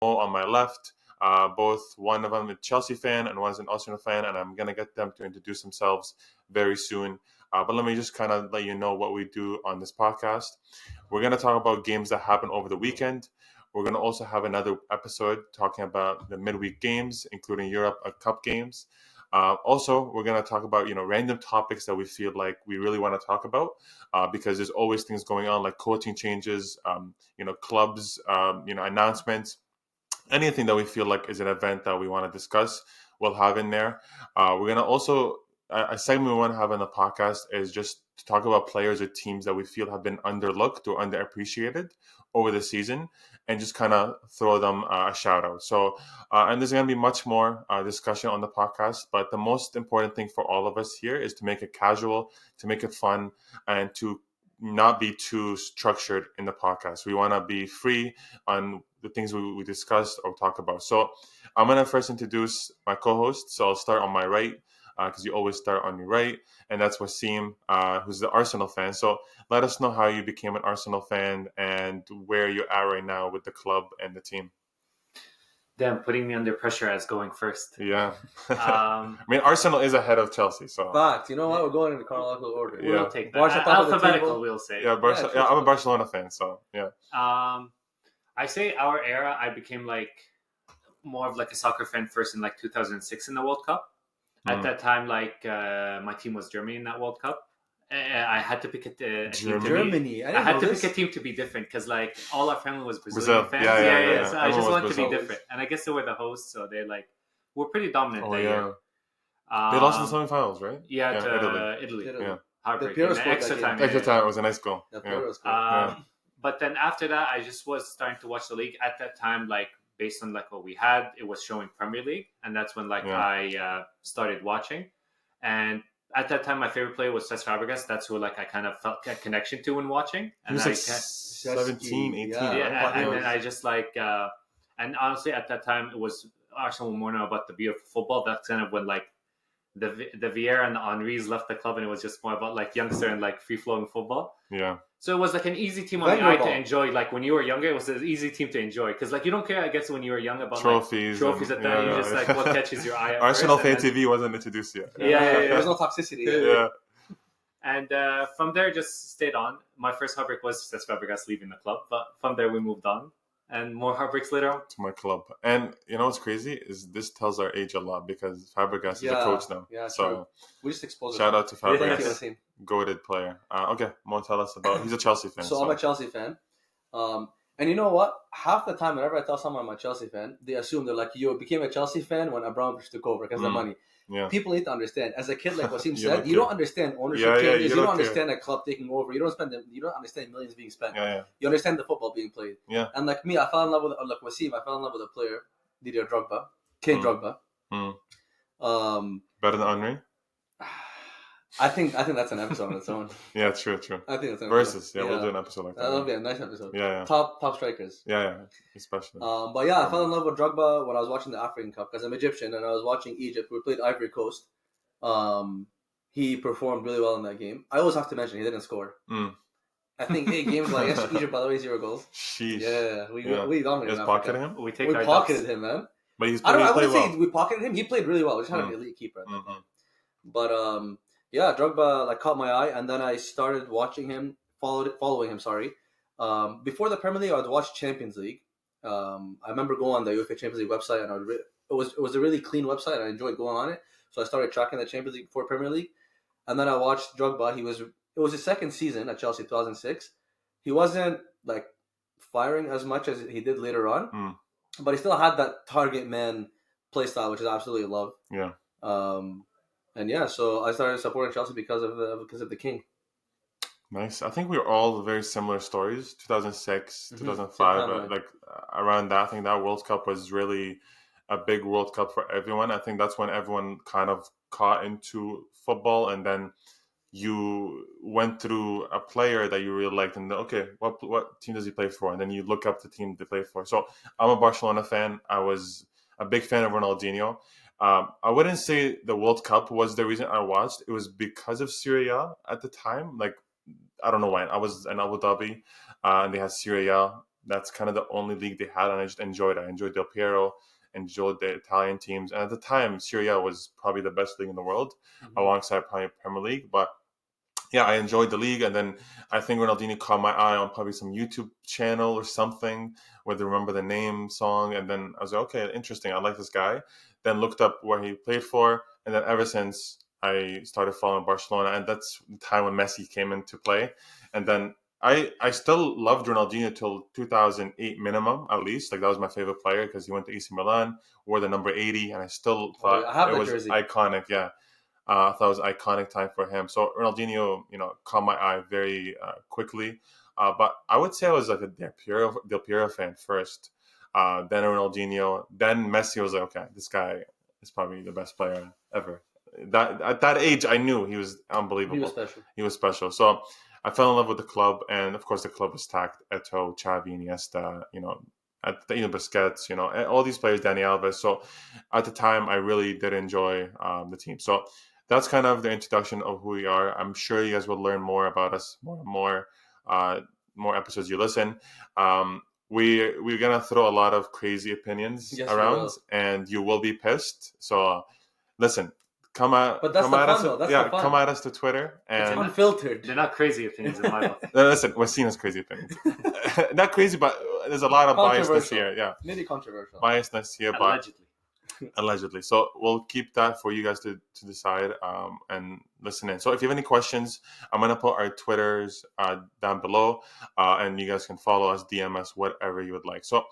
on my left. Both one of them is a Chelsea fan and one's an Arsenal fan, and I'm gonna get them to introduce themselves very soon. But let me just kind of let you know what we do on this podcast. We're gonna talk about games that happened over the weekend. We're gonna also have another episode talking about the midweek games, including Europe Cup games. Also, we're gonna talk about random topics that we feel like we really want to talk about because there's always things going on like coaching changes, clubs, announcements, anything that we feel like is an event that we want to discuss, we'll have in there. We're going to also, a segment we want to have in the podcast is just to talk about players or teams that we feel have been underlooked or underappreciated over the season and just kind of throw them a shout out. So, and there's going to be much more discussion on the podcast, but the most important thing for all of us here is to make it casual, to make it fun, and to not be too structured in the podcast. We want to be free on the things we discussed or talk about. So I'm going to first introduce my co-host. So I'll start on my right because you always start on your right. And that's Wassim, who's the Arsenal fan. So let us know how you became an Arsenal fan and where you're at right now with the club and the team. Damn, putting me under pressure as going first. Yeah. I mean, Arsenal is ahead of Chelsea. So. Fact. You know what? We're going in the chronological order. Yeah. We'll take that. Alphabetical, we'll say. Yeah, I'm a Barcelona fan. So, yeah. I say our era, I became more of a soccer fan first in 2006 in the World Cup. At that time, my team was Germany in that World Cup. I had to pick a team Germany. I had to pick a team to be different because all our family was Brazilian fans. Yeah. So I just wanted to be different, and I guess they were the hosts, so they were pretty dominant that year. They lost in the semifinals, right? Yeah, to Italy. Yeah, heartbreak. Extra time. Extra time. It was a nice goal. But then after that, I just was starting to watch the league. At that time, based on what we had, it was showing Premier League, and that's when I started watching. And at that time, my favorite player was Cesc Fabregas. That's who I kind of felt a connection to when watching. And he was 17, 18. Yeah, and then I just and honestly, at that time, it was Arsenal more now about the beautiful football. That's kind of when the Vieira and the Henrys left the club, and it was just more about youngster and free flowing football. Yeah. So it was an easy team on the eye to enjoy. When you were younger, it was an easy team to enjoy because you don't care, I guess, when you were young about trophies at that. You just what catches your eye. Arsenal Fan TV wasn't introduced yet. Yeah. There was no toxicity. Yeah. And from there, just stayed on. My first heartbreak was Cesc Fabregas leaving the club, but from there we moved on. And more heartbreaks later on. To my club. And you know what's crazy is this tells our age a lot because Fabregas is a coach now. Yeah, so true. We just exposed shout out to Fabregas. Thank you, Goated player. Okay, Mo, tell us about. He's a Chelsea fan. So I'm a Chelsea fan. And you know what? Half the time, whenever I tell someone I'm a Chelsea fan, they assume they're you became a Chelsea fan when Abramovich took over because of the money. Yeah. People need to understand. As a kid, like Wassim said, you don't understand ownership changes. You don't understand a club taking over. You don't understand millions being spent. You understand the football being played. Yeah. And me, I fell in love with Wassim. I fell in love with a player, Didier Drogba, King Drogba. Better than Henry? I think that's an episode on its own. Yeah, true. I think that's an Versus. Yeah, we'll do an episode like that. That'll be a nice episode. Yeah. Top strikers. Yeah, especially. But yeah, I fell in love with Drogba when I was watching the African Cup because I'm Egyptian and I was watching Egypt. We played Ivory Coast. He performed really well in that game. I always have to mention he didn't score. I think 8 games against Egypt, by the way, 0 goals. Sheesh. Yeah, we dominated. You pocketed him? We pocketed him, man. But I wouldn't say we pocketed him. He played really well. We just had an elite keeper. But yeah, Drogba caught my eye, and then I started watching him, following him. Before the Premier League, I would watch Champions League. I remember going on the UEFA Champions League website, and it was a really clean website. And I enjoyed going on it, so I started tracking the Champions League before Premier League, and then I watched Drogba. It was his second season at Chelsea, 2006. He wasn't firing as much as he did later on, but he still had that target man play style, which is absolutely love. Yeah. And yeah, so I started supporting Chelsea because of the king. Nice. I think we were all very similar stories. 2006, 2005, around that. I think that World Cup was really a big World Cup for everyone. I think that's when everyone kind of caught into football, and then you went through a player that you really liked, and okay, what team does he play for? And then you look up the team they play for. So I'm a Barcelona fan. I was a big fan of Ronaldinho. I wouldn't say the World Cup was the reason I watched. It was because of Serie A at the time. I don't know why. I was in Abu Dhabi, and they had Serie A that's kind of the only league they had, and I just enjoyed it. I enjoyed Del Piero, enjoyed the Italian teams, and at the time, Serie A was probably the best league in the world, alongside probably Premier League. But yeah, I enjoyed the league, and then I think Ronaldinho caught my eye on probably some YouTube channel or something where they remember the name song, and then I was like, okay, interesting, I like this guy. Then looked up where he played for, and then ever since I started following Barcelona, and that's the time when Messi came into play, and then I still loved Ronaldinho till 2008 minimum, at least. Like, that was my favorite player because he went to AC Milan, wore the number 80, and I still thought I have it the was jersey. iconic. Yeah. I thought it was an iconic time for him. So Ronaldinho, caught my eye very quickly. But I would say I was like a Del Piero fan first, then Ronaldinho, then Messi. Was like, okay, this guy is probably the best player ever. That at that age, I knew he was unbelievable. He was special. He was special. So I fell in love with the club, and of course, the club was stacked: Eto'o, Xavi, Iniesta, Busquets, all these players, Dani Alves. So at the time, I really did enjoy the team. So that's kind of the introduction of who we are. I'm sure you guys will learn more about us, more episodes you listen. We're gonna throw a lot of crazy opinions around, and you will be pissed. So listen, come at us. Come at us to Twitter, and it's unfiltered. They're not crazy opinions in my book. Listen, Wassim has crazy opinions. Not crazy, but there's a lot of biasness here. Yeah, maybe controversial. Biasness here, allegedly. So we'll keep that for you guys to decide and listen in. So if you have any questions, I'm going to put our Twitters down below, and you guys can follow us, DM us, whatever you would like. So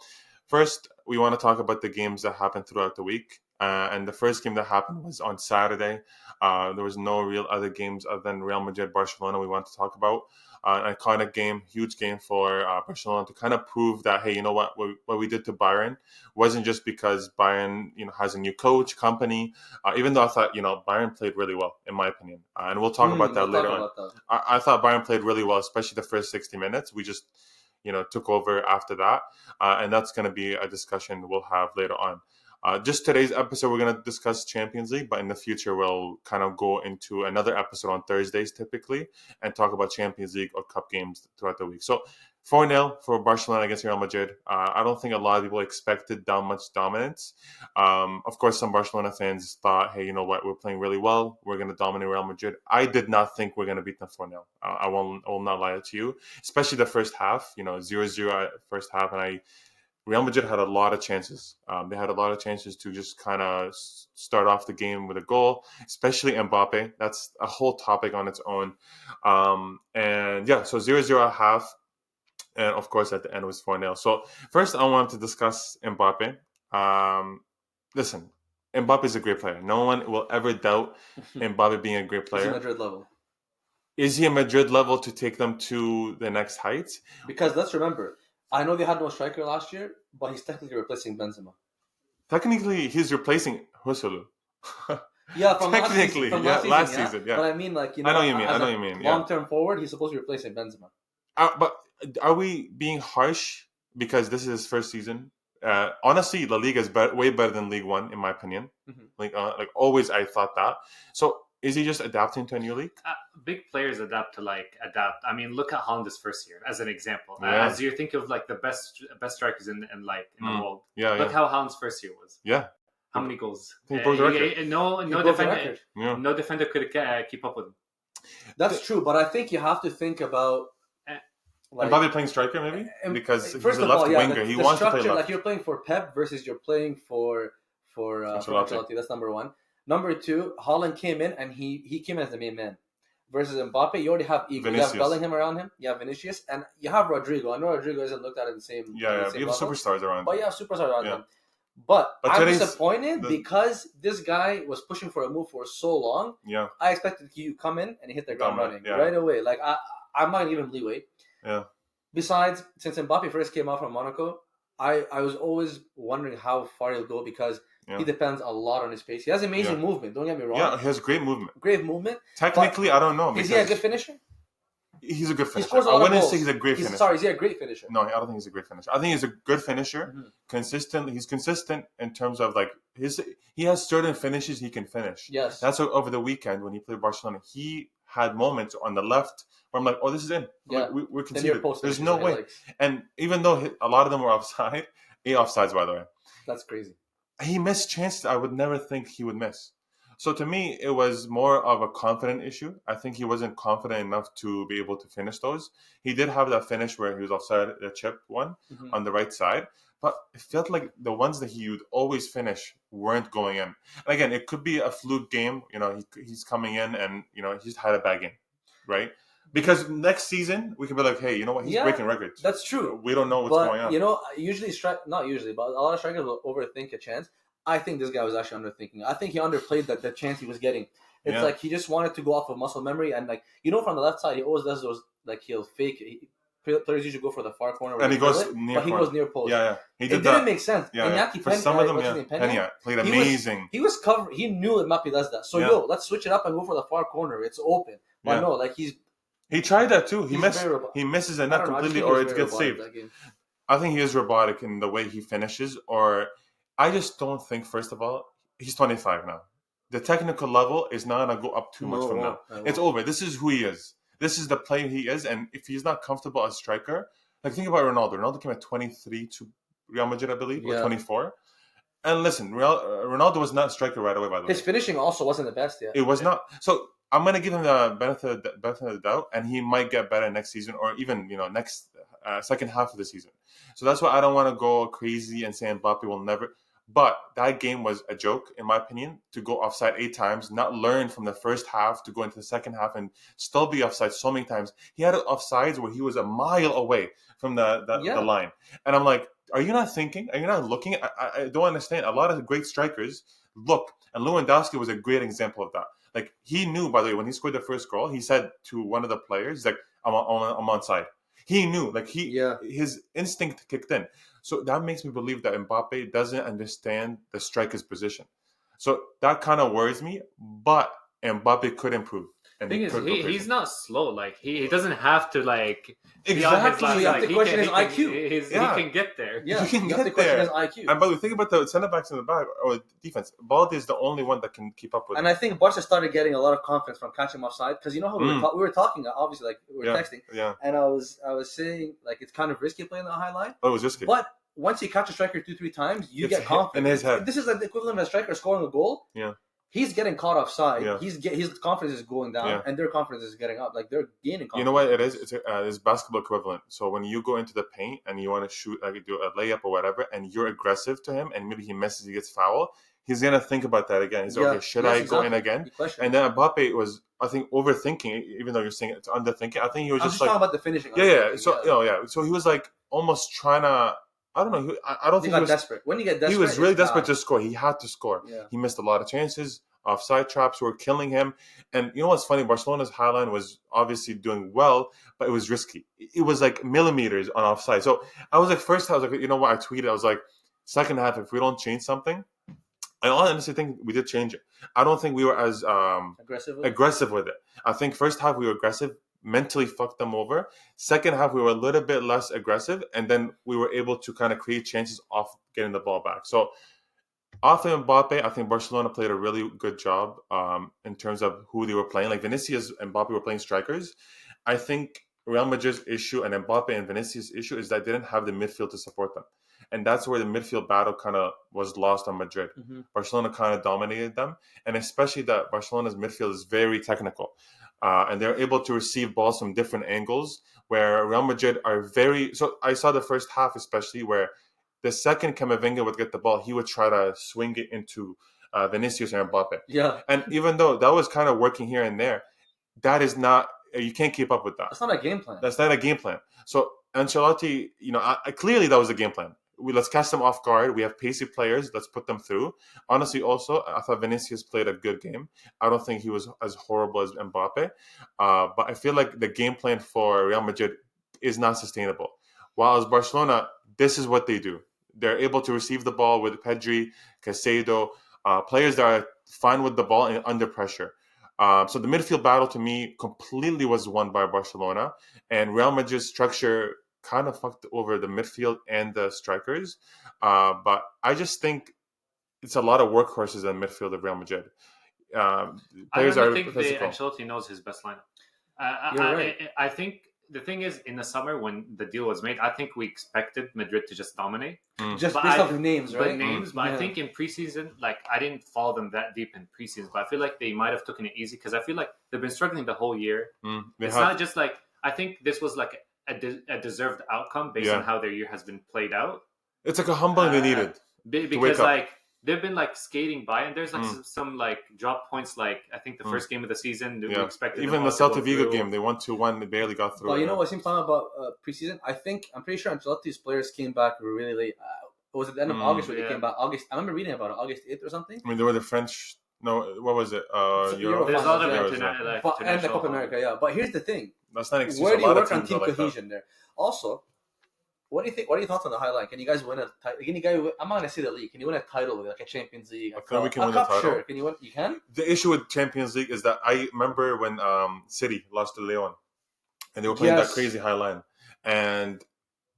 first, we want to talk about the games that happened throughout the week. And the first game that happened was on Saturday. There was no real other games other than Real Madrid, Barcelona we want to talk about. An iconic game, huge game for Barcelona to kind of prove that, hey, you know what we did to Bayern wasn't just because Bayern, has a new coach, company. Even though I thought, Bayern played really well, in my opinion. And we'll talk about that later on. I thought Bayern played really well, especially the first 60 minutes. We just, took over after that. And that's going to be a discussion we'll have later on. Just today's episode, we're going to discuss Champions League, but in the future, we'll kind of go into another episode on Thursdays typically and talk about Champions League or Cup games throughout the week. So 4-0 for Barcelona against Real Madrid. I don't think a lot of people expected that much dominance. Of course, some Barcelona fans thought, hey, you know what, we're playing really well. We're going to dominate Real Madrid. I did not think we're going to beat them 4-0. I will not lie to you, especially the first half, 0-0 first half, and Real Madrid had a lot of chances. They had a lot of chances to just kind of start off the game with a goal, especially Mbappe. That's a whole topic on its own. So 0-0 at half. And, of course, at the end it was 4-0. So, first I wanted to discuss Mbappe. Listen, Mbappe is a great player. No one will ever doubt Mbappe being a great player. Is he Madrid level? Is he a Madrid level to take them to the next heights? Because let's remember, I know they had no striker last year, but he's technically replacing Benzema. Technically, he's replacing Joselu. Yeah, from technically, last season. Yeah. But I mean, I know what you mean. Long-term forward, he's supposed to be replacing Benzema. But are we being harsh because this is his first season? Honestly, La Liga is way better than League One, in my opinion. Mm-hmm. Like always, I thought that. So is he just adapting to a new league? Big players adapt. I mean, look at Holland this first year as an example. As you think of the best strikers in the world. Look how Holland's first year was. Yeah. How many goals? No defender could keep up with him. That's true, but I think you have to think about Mbappe playing striker maybe because he's a left winger. He wants to play left. Like you're playing for Pep versus you're playing for Ancelotti. That's number one. Number two, Haaland came in and he came as the main man. Versus Mbappe, you already have Ego. You have Bellingham around him. You have Vinicius, and you have Rodrigo. I know Rodrigo isn't looked at in the same. You have superstars around. But you have superstars around him. But I'm disappointed because this guy was pushing for a move for so long. Yeah. I expected you to come in and hit the ground running right away. Like I'm not giving him leeway. Yeah. Besides, since Mbappe first came out from Monaco, I was always wondering how far he'll go because he depends a lot on his pace. He has amazing movement. Don't get me wrong. Yeah, he has great movement. Technically, I don't know. Is he a good finisher? He's a good finisher. He scores a lot of goals. Say he's a great finisher. Sorry, is he a great finisher? No, I don't think he's a great finisher. I think he's a good finisher. Mm-hmm. Consistent. He's consistent in terms of he has certain finishes he can finish. Yes. That's over the weekend when he played Barcelona. He had moments on the left where I'm like, oh, this is in. Yeah. Like, we're The near conceded. post There's finishes no that he way. likes. And even though a lot of them were offside, 8 offsides, by the way, That's crazy. he missed chances I would never think he would miss. So to me, it was more of a confident issue. I think he wasn't confident enough to be able to finish those. He did have that finish where he was offside, the chip one on the right side, but it felt like the ones that he would always finish weren't going in. And again, it could be a fluke game. You know, he's coming in and, you know, he's had a bad game, right? Because next season, we could be like, hey, you know what? He's breaking records. That's true. We don't know what's going on. You know, usually, not usually, but a lot of strikers will overthink a chance. I think this guy was actually underthinking. I think he underplayed the chance he was getting. It's like he just wanted to go off of muscle memory. And, like, you know, from the left side, he always does those, like, he'll fake. Players usually go for the far corner. And he goes near he goes near post. Yeah. It didn't make sense. Yeah. For some of them, Pena played amazing. He was covered. He knew Mbappe does that. So, let's switch it up and go for the far corner. It's open. But no, like, he tried that too. He misses it not completely, or it gets saved. I think he is robotic in the way he finishes, or I just don't think. First of all, he's 25 now. The technical level is not gonna go up too much from now. It's over. This is who he is. This is the player he is, and if he's not comfortable as striker, like think about Ronaldo. Ronaldo came at 23 to Real Madrid, I believe, or 24. And listen, Ronaldo was not a striker right away. By the way, his finishing also wasn't the best yet. It was not. So I'm gonna give him the benefit of the doubt, and he might get better next season, or even next second half of the season. So that's why I don't want to go crazy and say Mbappe will never. But that game was a joke, in my opinion, to go offside 8 times, not learn from the first half to go into the second half and still be offside so many times. He had offsides where he was a mile away from the line. And I'm like, are you not thinking? Are you not looking? I don't understand. A lot of great strikers look. And Lewandowski was a great example of that. Like, he knew, by the way, when he scored the first goal, he said to one of the players, he's like, I'm onside. He knew, like his instinct kicked in. So that makes me believe that Mbappe doesn't understand the striker's position. So that kind of worries me, but Mbappe could improve. And the thing is, he's not slow. Like, he doesn't have to, like, exactly. You have to question his IQ. He can get there. Yeah, he can you have to question his IQ. And by the way, think about the center backs in the back or defense. Balde is the only one that can keep up with. And I think Barca started getting a lot of confidence from catching him offside, because you know how we were talking, obviously, like we were texting. Yeah. And I was saying, like, it's kind of risky playing the high line. Oh, it was risky. But once you catch a striker 2-3 times, you get confidence in his head. This is like the equivalent of a striker scoring a goal. Yeah. He's getting caught offside. Yeah. His confidence is going down, and their confidence is getting up. Like, they're gaining confidence. You know what it is? It's basketball equivalent. So when you go into the paint and you want to shoot, like do a layup or whatever, and you're aggressive to him, and maybe he misses, he gets fouled, he's gonna think about that again. He's okay. Should I go in again? And then Mbappe was, I think, overthinking. Even though you're saying it's underthinking, I think he was just like talking about the finishing. Yeah. So So he was like almost trying to. I don't know. I don't think he was desperate. When you get desperate, he was really desperate to score. He had to score. Yeah. He missed a lot of chances. Offside traps were killing him. And you know what's funny? Barcelona's high line was obviously doing well, but it was risky. It was like millimeters on offside. So I was like, first half, I was like, you know what? I tweeted, I was like, second half, if we don't change something, I honestly think we did change it. I don't think we were as aggressive with it. I think first half we were aggressive, mentally fucked them over. Second half we were a little bit less aggressive, and then we were able to kind of create chances off getting the ball back. So off of Mbappe, I think Barcelona played a really good job in terms of who they were playing. Like Vinicius and Mbappe were playing strikers. I think Real Madrid's issue and Mbappe and Vinicius' issue is that they didn't have the midfield to support them. And that's where the midfield battle kind of was lost on Madrid. Mm-hmm. Barcelona kind of dominated them. And especially that Barcelona's midfield is very technical. And they're able to receive balls from different angles, where Real Madrid are very... So I saw the first half especially where the second Camavinga would get the ball, he would try to swing it into Vinicius and Mbappe. Yeah. And even though that was kind of working here and there, that is not... You can't keep up with that. That's not a game plan. That's not a game plan. So Ancelotti, clearly that was a game plan. Let's catch them off guard. We have pacey players. Let's put them through. Honestly, also, I thought Vinicius played a good game. I don't think he was as horrible as Mbappe. But I feel like the game plan for Real Madrid is not sustainable. While as Barcelona, this is what they do. They're able to receive the ball with Pedri, Caicedo, players that are fine with the ball and under pressure. So the midfield battle to me completely was won by Barcelona, and Real Madrid's structure kind of fucked over the midfield and the strikers. But I just think it's a lot of workhorses in the midfield of Real Madrid. players I are don't think physical. Ancelotti knows his best lineup. You're right. I think the thing is, in the summer when the deal was made, I think we expected Madrid to just dominate. Just But based off the names, right? But I think in preseason, like I didn't follow them that deep in preseason, but I feel like they might have taken it easy because I feel like they've been struggling the whole year. It's not just like I think this was like a deserved outcome based on how their year has been played out. It's like a humbling they needed because like they've been like skating by, and there's like some like drop points. Like I think the first game of the season, we expected even the Celta Vigo game, they won 2-1, they barely got through. But you know what seems talking about preseason? I'm pretty sure Ancelotti's players came back really late. Was it the end of August when they came back? August. I remember reading about it, August 8th or something. I mean, they were the French. No, what was it? Euro. There's a lot of international, and the Copa America. Yeah, but here's the thing. That's not excuse. Where do you work on team cohesion there? Also, what do you think? What are your thoughts on the highline? Can you guys win a title? I'm not gonna say the league. Can you win a title with like a Champions League? I think we can win a title. Sure. Can you win? You can. The issue with Champions League is that I remember when City lost to Leon, and they were playing that crazy high line, and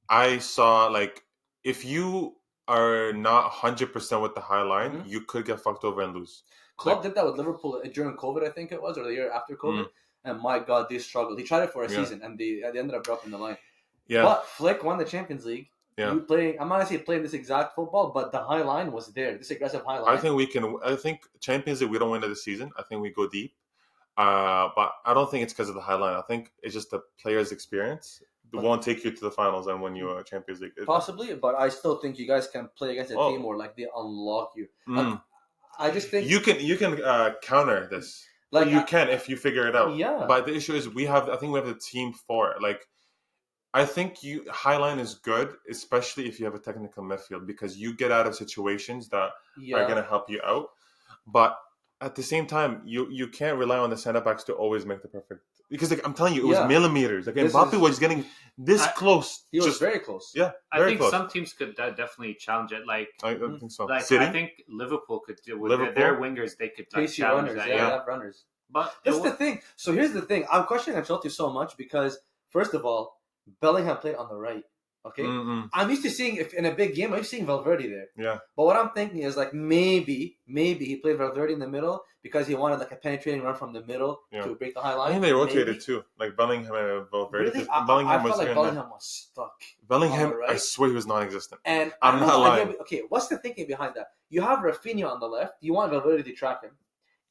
I saw like if you are not 100% with the high line, you could get fucked over and lose. Klopp did that with Liverpool during COVID, I think it was, or the year after COVID, and my God, they struggled. He tried it for a season, and they ended up dropping the line. Yeah. But Flick won the Champions League. Yeah. I'm not gonna say playing this exact football, but the high line was there. This aggressive high line. I think Champions League we don't win it this season. I think we go deep. But I don't think it's because of the high line. I think it's just the players' experience. It won't take you to the finals and win you a Champions League. Possibly, but I still think you guys can play against a team where like they unlock you. I just think you can counter this. Like you can if you figure it out. Yeah. But the issue is I think we have the team for it. Like I think highline is good, especially if you have a technical midfield because you get out of situations that are going to help you out. But at the same time, you can't rely on the center backs to always make the perfect. Because like I'm telling you, it was millimeters. Like Mbappe was getting this close. He was very close. Yeah, I think some teams could definitely challenge it. Like I think so. Like City? I think Liverpool could do with their wingers. They could like, challenge runners. that. Yeah, they have runners. But that's the thing. So here's the thing. I'm questioning Ancelotti so much because first of all, Bellingham played on the right. Okay, I'm used to seeing if in a big game, I'm seeing Valverde there. Yeah. But what I'm thinking is like maybe he played Valverde in the middle because he wanted like a penetrating run from the middle to break the high line. I think they rotated too, like Bellingham and Valverde. Really? Bellingham was stuck. Bellingham, I swear he was non-existent. And I'm not lying. Okay, what's the thinking behind that? You have Rafinha on the left. You want Valverde to track him.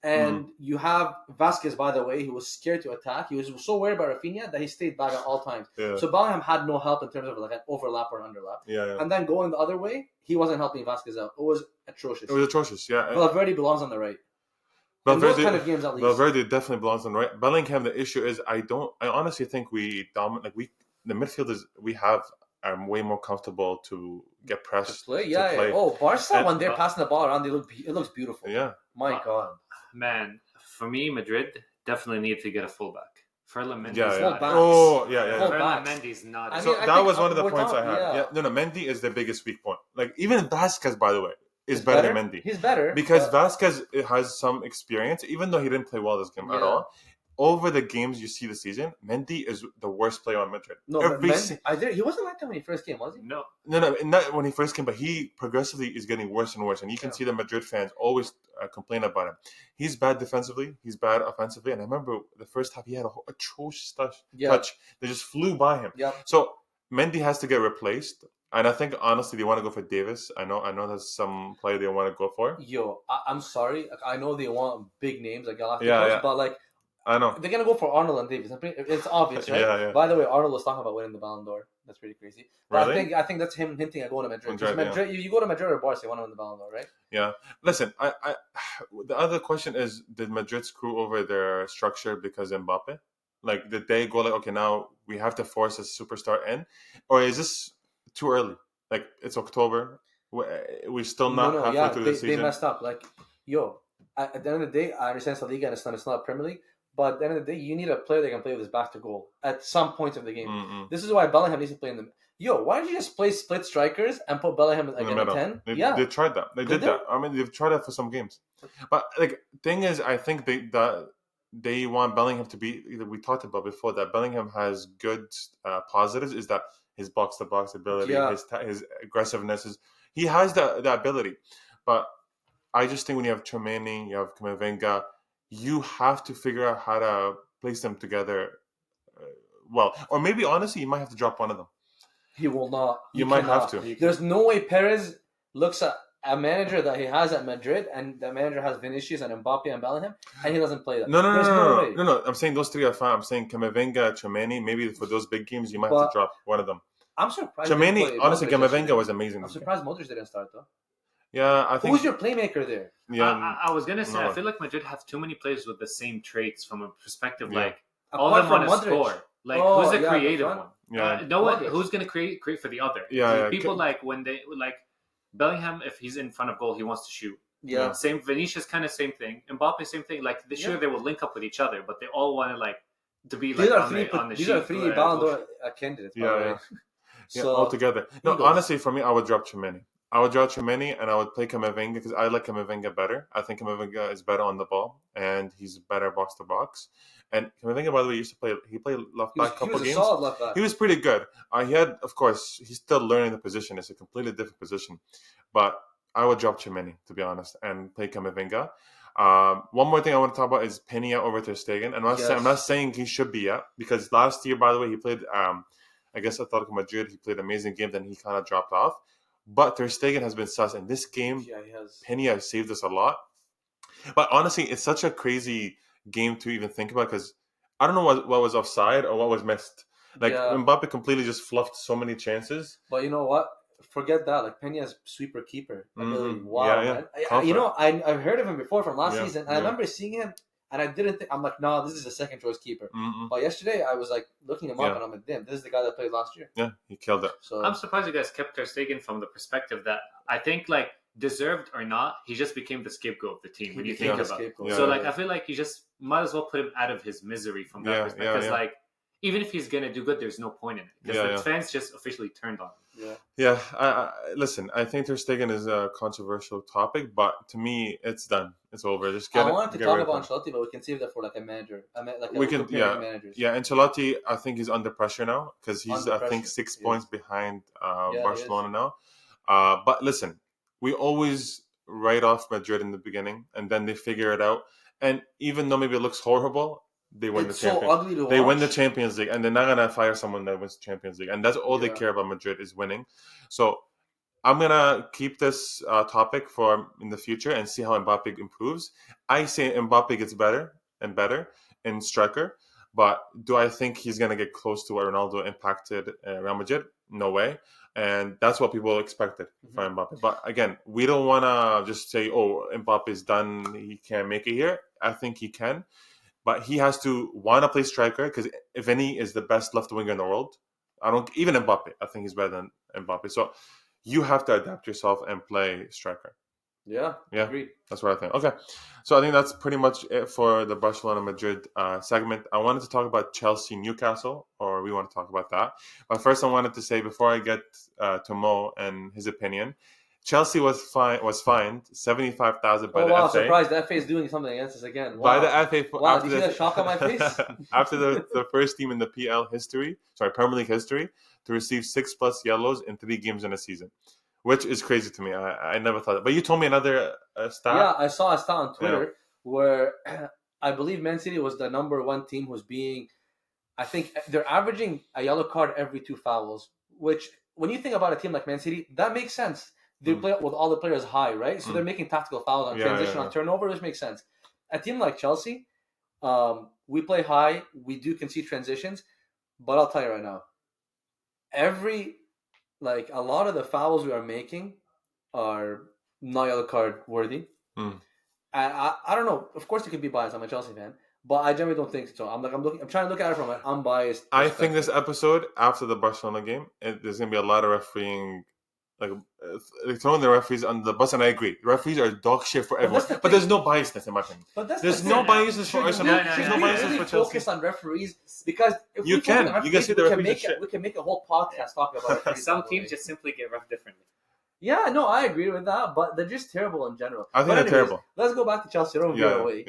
And you have Vasquez, by the way, who was scared to attack. He was so worried about Rafinha that he stayed back at all times. Yeah. So Bellingham had no help in terms of like an overlap or an underlap. Yeah. And then going the other way, he wasn't helping Vasquez out. It was atrocious. Yeah. Valverde belongs on the right. Valverde, in those kind of games, at least. Valverde definitely belongs on the right. Bellingham, the issue is I honestly think we dominate. Like the midfielders we have are way more comfortable to get pressed. To play. Yeah. Oh, Barca when they're passing the ball around, it looks beautiful. Yeah. My God. Man, for me, Madrid definitely need to get a fullback. Ferland Mendy's not. Ferland Mendy's not. That was one of the points I had. No, Mendy is the biggest weak point. Like even Vasquez, by the way, is better than Mendy. He's better because Vasquez has some experience, even though he didn't play well this game at all. Over the games you see this season, Mendy is the worst player on Madrid. No, he wasn't like that when he first came, was he? No, not when he first came, but he progressively is getting worse and worse. And you can see the Madrid fans always complain about him. He's bad defensively, he's bad offensively. And I remember the first half, he had a atrocious touch. They just flew by him. Yeah. So Mendy has to get replaced. And I think, honestly, they want to go for Davis. I know there's some player they want to go for. Yo, I'm sorry. I know they want big names like Galacticos, but like, I know. They're going to go for Arnold and Davis. It's obvious, right? Yeah. By the way, Arnold was talking about winning the Ballon d'Or. That's pretty crazy. But really? I think that's him hinting at going to Madrid. Madrid, you go to Madrid or Barca, you want to win the Ballon d'Or, right? Yeah. Listen, the other question is, did Madrid screw over their structure because of Mbappe? Like, did they go like, okay, now we have to force a superstar in? Or is this too early? Like, it's October. We're still not halfway through the season. They messed up. Like, at the end of the day, I understand it's a Liga and it's not Premier League. But at the end of the day, you need a player that can play with his back to goal at some points of the game. This is why Bellingham needs to play in the... why don't you just play split strikers and put Bellingham in the 10? They tried that. They did that. I mean, they've tried that for some games. But, like, thing is, I think they want Bellingham to be... We talked about before that Bellingham has good positives, is that his box-to-box ability, his aggressiveness. He has the ability. But I just think when you have Tchouaméni, you have Camavinga... you have to figure out how to place them together well. Or maybe, honestly, you might have to drop one of them. He will not. You might have to. There's no way Perez looks at a manager that he has at Madrid, and the manager has Vinicius and Mbappe and Bellingham, and he doesn't play that. No. I'm saying those three are fine. I'm saying Camavinga, Tchouaméni. Maybe for those big games, you might have to drop one of them. I'm surprised. Tchouaméni, honestly, Camavinga was amazing. I'm surprised Modric didn't start though. Yeah, I think. Who's your playmaker there? Yeah, I was gonna say I feel like Madrid have too many players with the same traits from a perspective like all Apart of them want from to Modric. score. Like who's the creative the one? Yeah, no one who's gonna create for the other. Yeah, People like when they like Bellingham, if he's in front of goal, he wants to shoot. Yeah. Same Vinicius, kind of same thing. Mbappe, same thing. Like sure they will link up with each other, but they all want to like to be like on the these sheet. are three Ballon d'Or candidates. Yeah. So, all together. No, honestly, for me, I would drop Tchouaméni. I would drop Tchouaméni and I would play Camavinga because I like Camavinga better. I think Camavinga is better on the ball and he's better box to box. And Camavinga, by the way, he played left back a couple games. He was a solid left back. He was pretty good. He had, of course, he's still learning the position. It's a completely different position. But I would drop Tchouaméni, to be honest, and play Camavinga. One more thing I want to talk about is Peña over Ter Stegen. And I'm not saying he should be because last year, by the way, he played, I guess, Atletico Madrid. He played an amazing game, then he kind of dropped off. But Ter Stegen has been sus. In this game, Peña has saved us a lot. But honestly, it's such a crazy game to even think about because I don't know what was offside or what was missed. Like Mbappe completely just fluffed so many chances. But you know what? Forget that. Like Peña's sweeper keeper ability. Wow, man. I've heard of him before from last season, and I remember seeing him, and I didn't think I'm like, no, this is a second choice keeper. But yesterday I was like looking him up, and I'm like, damn, this is the guy that played last year. Yeah, he killed it. So I'm surprised you guys kept Ter Stegen from the perspective that I think like deserved or not, he just became the scapegoat of the team when you think about it. So like I feel like you just might as well put him out of his misery from that perspective. Because like even if he's gonna do good, there's no point in it because the fans just officially turned on him. Listen, I think Ter Stegen is a controversial topic, but to me, it's done. It's over. Just I wanted to talk about Ancelotti, but we can save that for like a manager. Managers. Ancelotti, I think he's under pressure now because he's I think 6 points behind Barcelona now. But listen, we always write off Madrid in the beginning, and then they figure it out. And even though maybe it looks horrible, they win the Champions League. Ugly to watch. They win the Champions League, and they're not gonna fire someone that wins the Champions League, and that's all they care about. Madrid is winning. So I'm gonna keep this topic for in the future and see how Mbappe improves. I say Mbappe gets better and better in striker, but do I think he's gonna get close to what Ronaldo impacted Real Madrid? No way. And that's what people expected from Mbappe. But again, we don't want to just say, oh, Mbappe is done. He can't make it here. I think he can. But he has to want to play striker because if any is the best left winger in the world, even Mbappe, I think he's better than Mbappe. So you have to adapt yourself and play striker. Yeah. Agreed. That's what I think. Okay. So I think that's pretty much it for the Barcelona-Madrid segment. I wanted to talk about Chelsea-Newcastle, or we want to talk about that. But first I wanted to say, before I get to Mo and his opinion, Chelsea was fined 75,000 by the FA. Oh wow, surprised. The FA is doing something against us again. Wow. By the FA. Wow, did you see that shock on my face? After the first team in the Premier League history, to receive 6+ yellows in 3 games in a season. Which is crazy to me. I never thought that. But you told me another stat. Yeah, I saw a stat on Twitter where I believe Man City was the number 1 team who's being... I think they're averaging a yellow card every 2 fouls. Which, when you think about a team like Man City, that makes sense. They play with all the players high, right? So they're making tactical fouls on transition, on turnover, which makes sense. A team like Chelsea, we play high. We do concede transitions. But I'll tell you right now, a lot of the fouls we are making are not yellow card worthy. I don't know. Of course, it could be biased. I'm a Chelsea fan, but I generally don't think so. I'm trying to look at it from an unbiased perspective. I think this episode after the Barcelona game, there's gonna be a lot of refereeing, throwing the referees under the bus, and I agree. The referees are dog shit for everyone, but there's no biasness in my opinion. There's no biasness for Arsenal. There's no biasness for Chelsea. Focus on referees because if you can see the referees. We can make a whole podcast talking about referees. Some teams just simply get ref differently. Yeah, no, I agree with that, but they're just terrible in general. I think they're terrible. Let's go back to Chelsea. Don't give it away.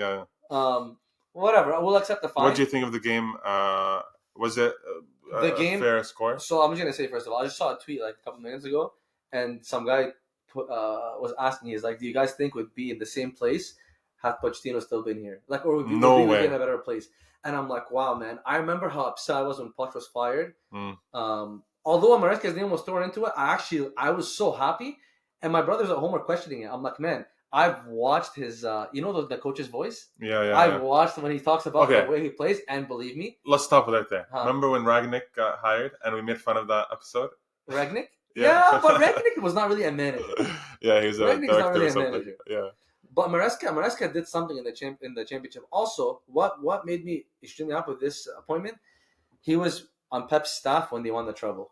Whatever. We'll accept the fine. What do you think of the game? Was it a fair score? So I'm just gonna say, first of all, I just saw a tweet like a couple minutes ago, and some guy was asking, he's like, "Do you guys think we'd be in the same place had Pochettino still been here. Like, or we No would be way. in a better place. And I'm like, wow, man. I remember how upset I was when Poch was fired. Although Maresca's name was thrown into it, I was so happy. And my brothers at home were questioning it. I'm like, man, I've watched his, the coach's voice? I've watched when he talks about the way he plays, and believe me. Let's stop right there. Remember when Ragnick got hired and we made fun of that episode? Ragnick? Yeah, but Ragnick was not really a manager. Yeah, he was a director not really or something. Manager. Yeah. But Maresca did something in the championship. Also, what made me extremely happy with this appointment, he was on Pep's staff when they won the treble.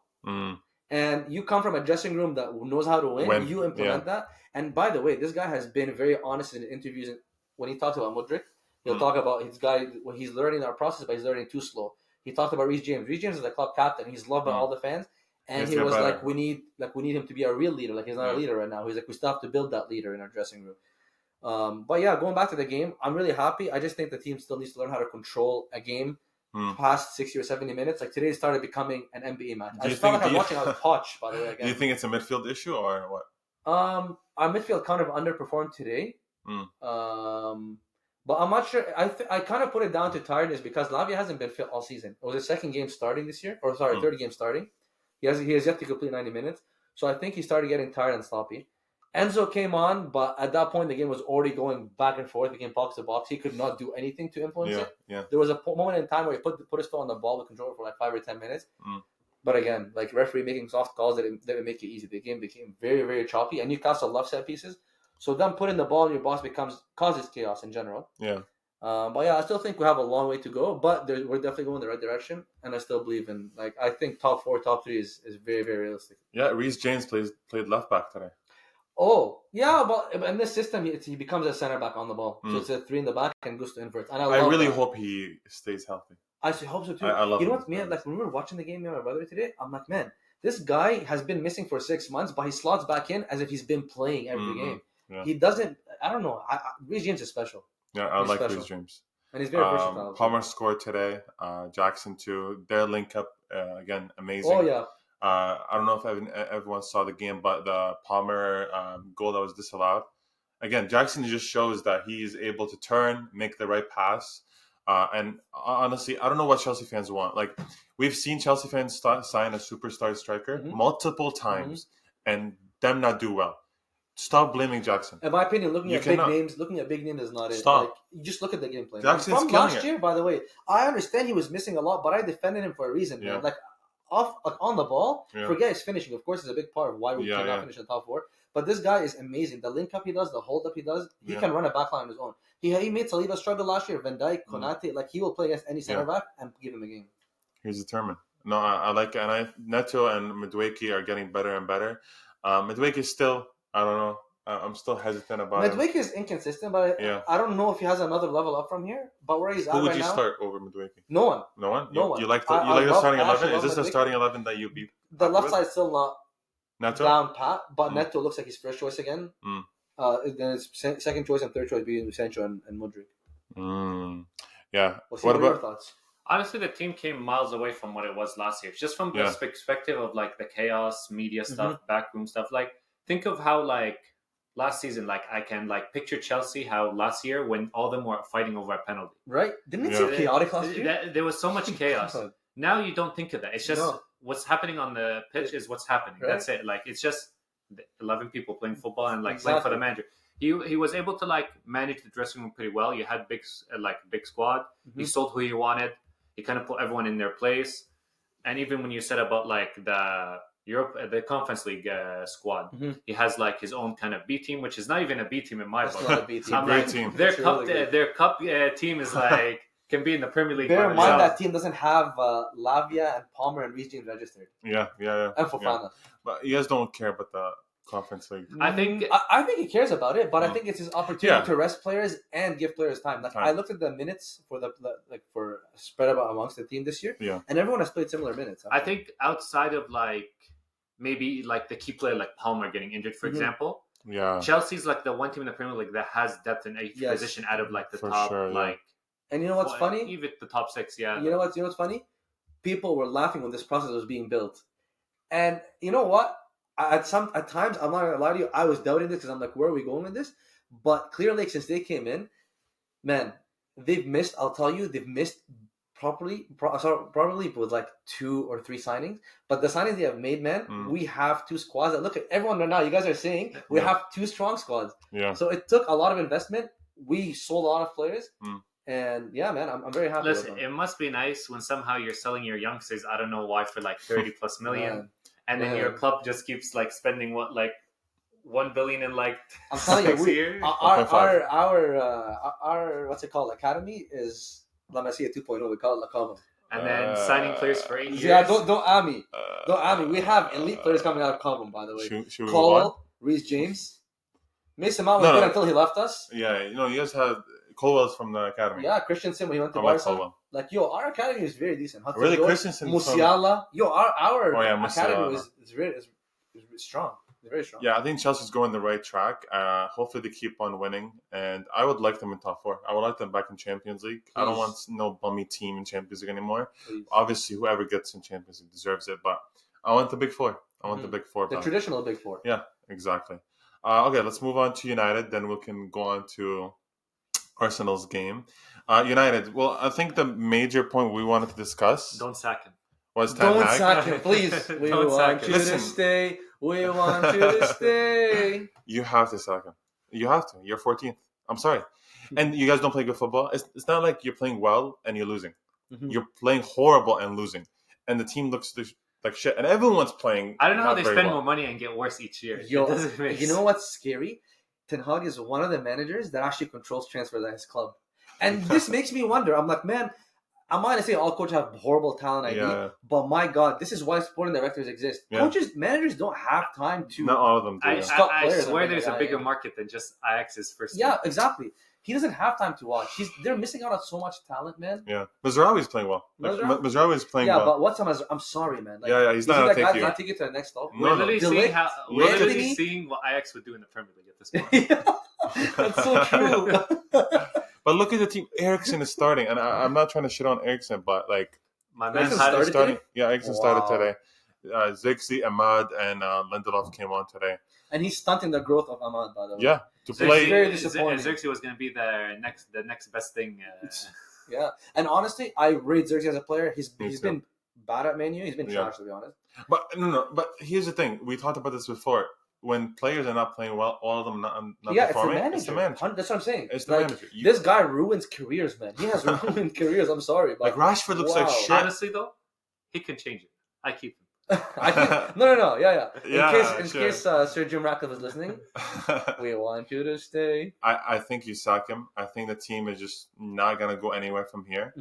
And you come from a dressing room that knows how to win. You implement that. And by the way, this guy has been very honest in interviews. When he talks about Mudryk, he'll talk about his guy when he's learning our process, but he's learning too slow. He talked about Reece James. Reece James is the club captain. He's loved by all the fans. And he was like, we need him to be a real leader. Like, he's not a leader right now. He's like, we still have to build that leader in our dressing room. But yeah, going back to the game, I'm really happy. I just think the team still needs to learn how to control a game past 60 or 70 minutes. Like, today started becoming an NBA match. I just felt like I'm watching a Poch, by the way. Again. Do you think it's a midfield issue or what? Our midfield kind of underperformed today. But I'm not sure. I kind of put it down to tiredness because Lavia hasn't been fit all season. It was his second game starting this year. Third game starting. He has yet to complete 90 minutes. So I think he started getting tired and sloppy. Enzo came on, but at that point, the game was already going back and forth, became box to box. He could not do anything to influence it. Yeah. There was a moment in time where he put his foot on the ball with control for like 5 or 10 minutes. But again, like referee making soft calls that didn't make it easy. The game became very, very choppy. And Newcastle love set pieces. So them putting the ball in your box causes chaos in general. Yeah. But yeah, I still think we have a long way to go, but we're definitely going in the right direction, and I still believe in I think top 4, top 3 is very, very realistic. Yeah, Reece James played left back today. Oh yeah, but in this system, he becomes a center back on the ball, so it's a 3 in the back and goes to inverts. And I really hope he stays healthy. I hope so too. I love. You know what, man? Like when we were watching the game, with my brother today, I'm like, man, this guy has been missing for 6 months, but he slots back in as if he's been playing every game. Yeah. He doesn't. I don't know. Reece James is special. Yeah, I like Reece James. And he's very versatile. Palmer scored today. Jackson too. Their link up again, amazing. Oh yeah. I don't know if everyone saw the game, but the Palmer goal that was disallowed. Again, Jackson just shows that he's able to turn, make the right pass. And honestly, I don't know what Chelsea fans want. Like, we've seen Chelsea fans sign a superstar striker multiple times and them not do well. Stop blaming Jackson. In my opinion, looking at big names is not it. Stop. Like, you just look at the gameplay. Jackson's from last year, by the way, I understand he was missing a lot, but I defended him for a reason. Yeah. Man. Like on the ball, forget his finishing. Of course, it's a big part of why we cannot finish in the top 4. But this guy is amazing. The link up he does, the hold up he does, he can run a backline on his own. He made Saliba struggle last year. Van Dijk, Konate, like he will play against any center back and give him a game. He's determined. No, I like it. And Neto and Madueke are getting better and better. Madueke is still, I don't know. I'm still hesitant about it. Madueke is inconsistent, but I don't know if he has another level up from here. But where he's at right now... Who would you start over Madueke? No one. No one? No one. You like the starting 11? Is this the starting 11 that you beat? The left side is still not Neto? down pat, but Neto looks like his first choice again. Then his second choice and third choice being Sancho and Mudryk. Yeah. What about your thoughts? Honestly, the team came miles away from what it was last year. Just from the perspective of like the chaos, media stuff, backroom stuff. Like, think of how like last season, like I can like picture Chelsea how last year when all of them were fighting over a penalty. Right? Didn't it seem chaotic last year? There was so much chaos. Now you don't think of that. It's just what's happening on the pitch is what's happening. Right? That's it. Like it's just 11 people playing football and like playing for the manager. He was able to like manage the dressing room pretty well. You had big squad. He sold who he wanted. He kind of put everyone in their place. And even when you said about like the Conference League squad, he has like his own kind of B team, which is not even a B team in my book. Not a B team. Great team. Their cup team is like can be in the Premier League. Bear in mind that team doesn't have Lavia and Palmer and Reece James registered. Yeah. And Fofana. Yeah. But you guys don't care about the Conference League. I think he cares about it, but I think it's his opportunity to rest players and give players time. Like I looked at the minutes for spread about amongst the team this year, and everyone has played similar minutes. I think outside of like maybe like the key player like Palmer getting injured, for example. Yeah, Chelsea's like the one team in the Premier League that has depth in each position out of like the top like. And you know what's funny? Even the top 6, You know what's funny? People were laughing when this process was being built, and you know what? At times, I'm not gonna lie to you, I was doubting this because I'm like, where are we going with this? But Clear Lake, since they came in, man, they've missed. I'll tell you, they've missed probably with like 2 or 3 signings. But the signings they have made, man, we have 2 squads. Look at everyone right now. You guys are saying we have 2 strong squads. Yeah. So it took a lot of investment. We sold a lot of players. And yeah, man, I'm very happy. Listen, it must be nice when somehow you're selling your youngsters. I don't know why, for like 30 plus million, and then your club just keeps like spending what, like 1 billion in like I'm telling 6 you, years. Our what's it called, academy is La Masia 2.0. We call it La Cava. And then signing players for 8 years. Yeah, don't at me. Don't at me. We have elite players coming out of Cobham, by the way. Colwell, Reece James. Mason Mount was good until he left us. Yeah, you guys had Colwell's from the academy. Yeah, Christensen when he went to Barcelona. Like, our academy is very decent. Really, Christensen? Musiala. Our academy is strong. They're very strong. Yeah, I think Chelsea's going the right track. Hopefully they keep on winning. And I would like them in top 4. I would like them back in Champions League. Please. I don't want no bummy team in Champions League anymore. Please. Obviously, whoever gets in Champions League deserves it. But I want the Big 4. I want the Big 4 back. The traditional Big 4. Yeah, exactly. Okay, let's move on to United. Then we can go on to Arsenal's game. United. Well, I think the major point we wanted to discuss. Don't sack him. Was Ten Hag. Don't sack him, please. We want you to stay. We want you to stay. You have to sack him. You have to. You're 14th. I'm sorry. And you guys don't play good football. It's not like you're playing well and you're losing. You're playing horrible and losing. And the team looks like shit. And everyone's playing. I don't know how they spend more money and get worse each year. You know what's scary? Ten Hag is one of the managers that actually controls transfers at his club. And this makes me wonder. I'm like, man, I'm not going to say all coaches have horrible talent ID, but my God, this is why sporting directors exist. Yeah. Managers don't have time to. Not all of them do. I swear there's a bigger market than just Ajax's first team. Yeah, exactly. He doesn't have time to watch. They're missing out on so much talent, man. Yeah. Mazraoui's playing well. Mazraoui's playing well. Yeah, but what's I'm sorry, man. Like, he's not going to take you. Not take you to the next level. We're literally seeing what Ajax would do in the Premier League at this point. That's so true. But look at the team. Eriksson is starting, and I'm not trying to shit on Eriksson, but like my man started starting. Yeah, Eriksson started today. Zirkzee, Ahmad, and Lindelof came on today. And he's stunting the growth of Ahmad, by the way. Yeah, to play. Very disappointing. Zirkzee was going to be the next best thing. Yeah, and honestly, I rate Zirkzee as a player. He's been bad at Man U. He's been trash, to be honest. But no. But here's the thing: we talked about this before. When players are not playing well, all of them not performing. It's the manager. That's what I'm saying. It's the manager. This guy ruins careers, man. He has ruined careers. I'm sorry, but like Rashford looks like shit. Honestly, though, he can change it. I keep him. No. Yeah. In case Sir Jim Ratcliffe is listening, we want you to stay. I think you sack him. I think the team is just not going to go anywhere from here.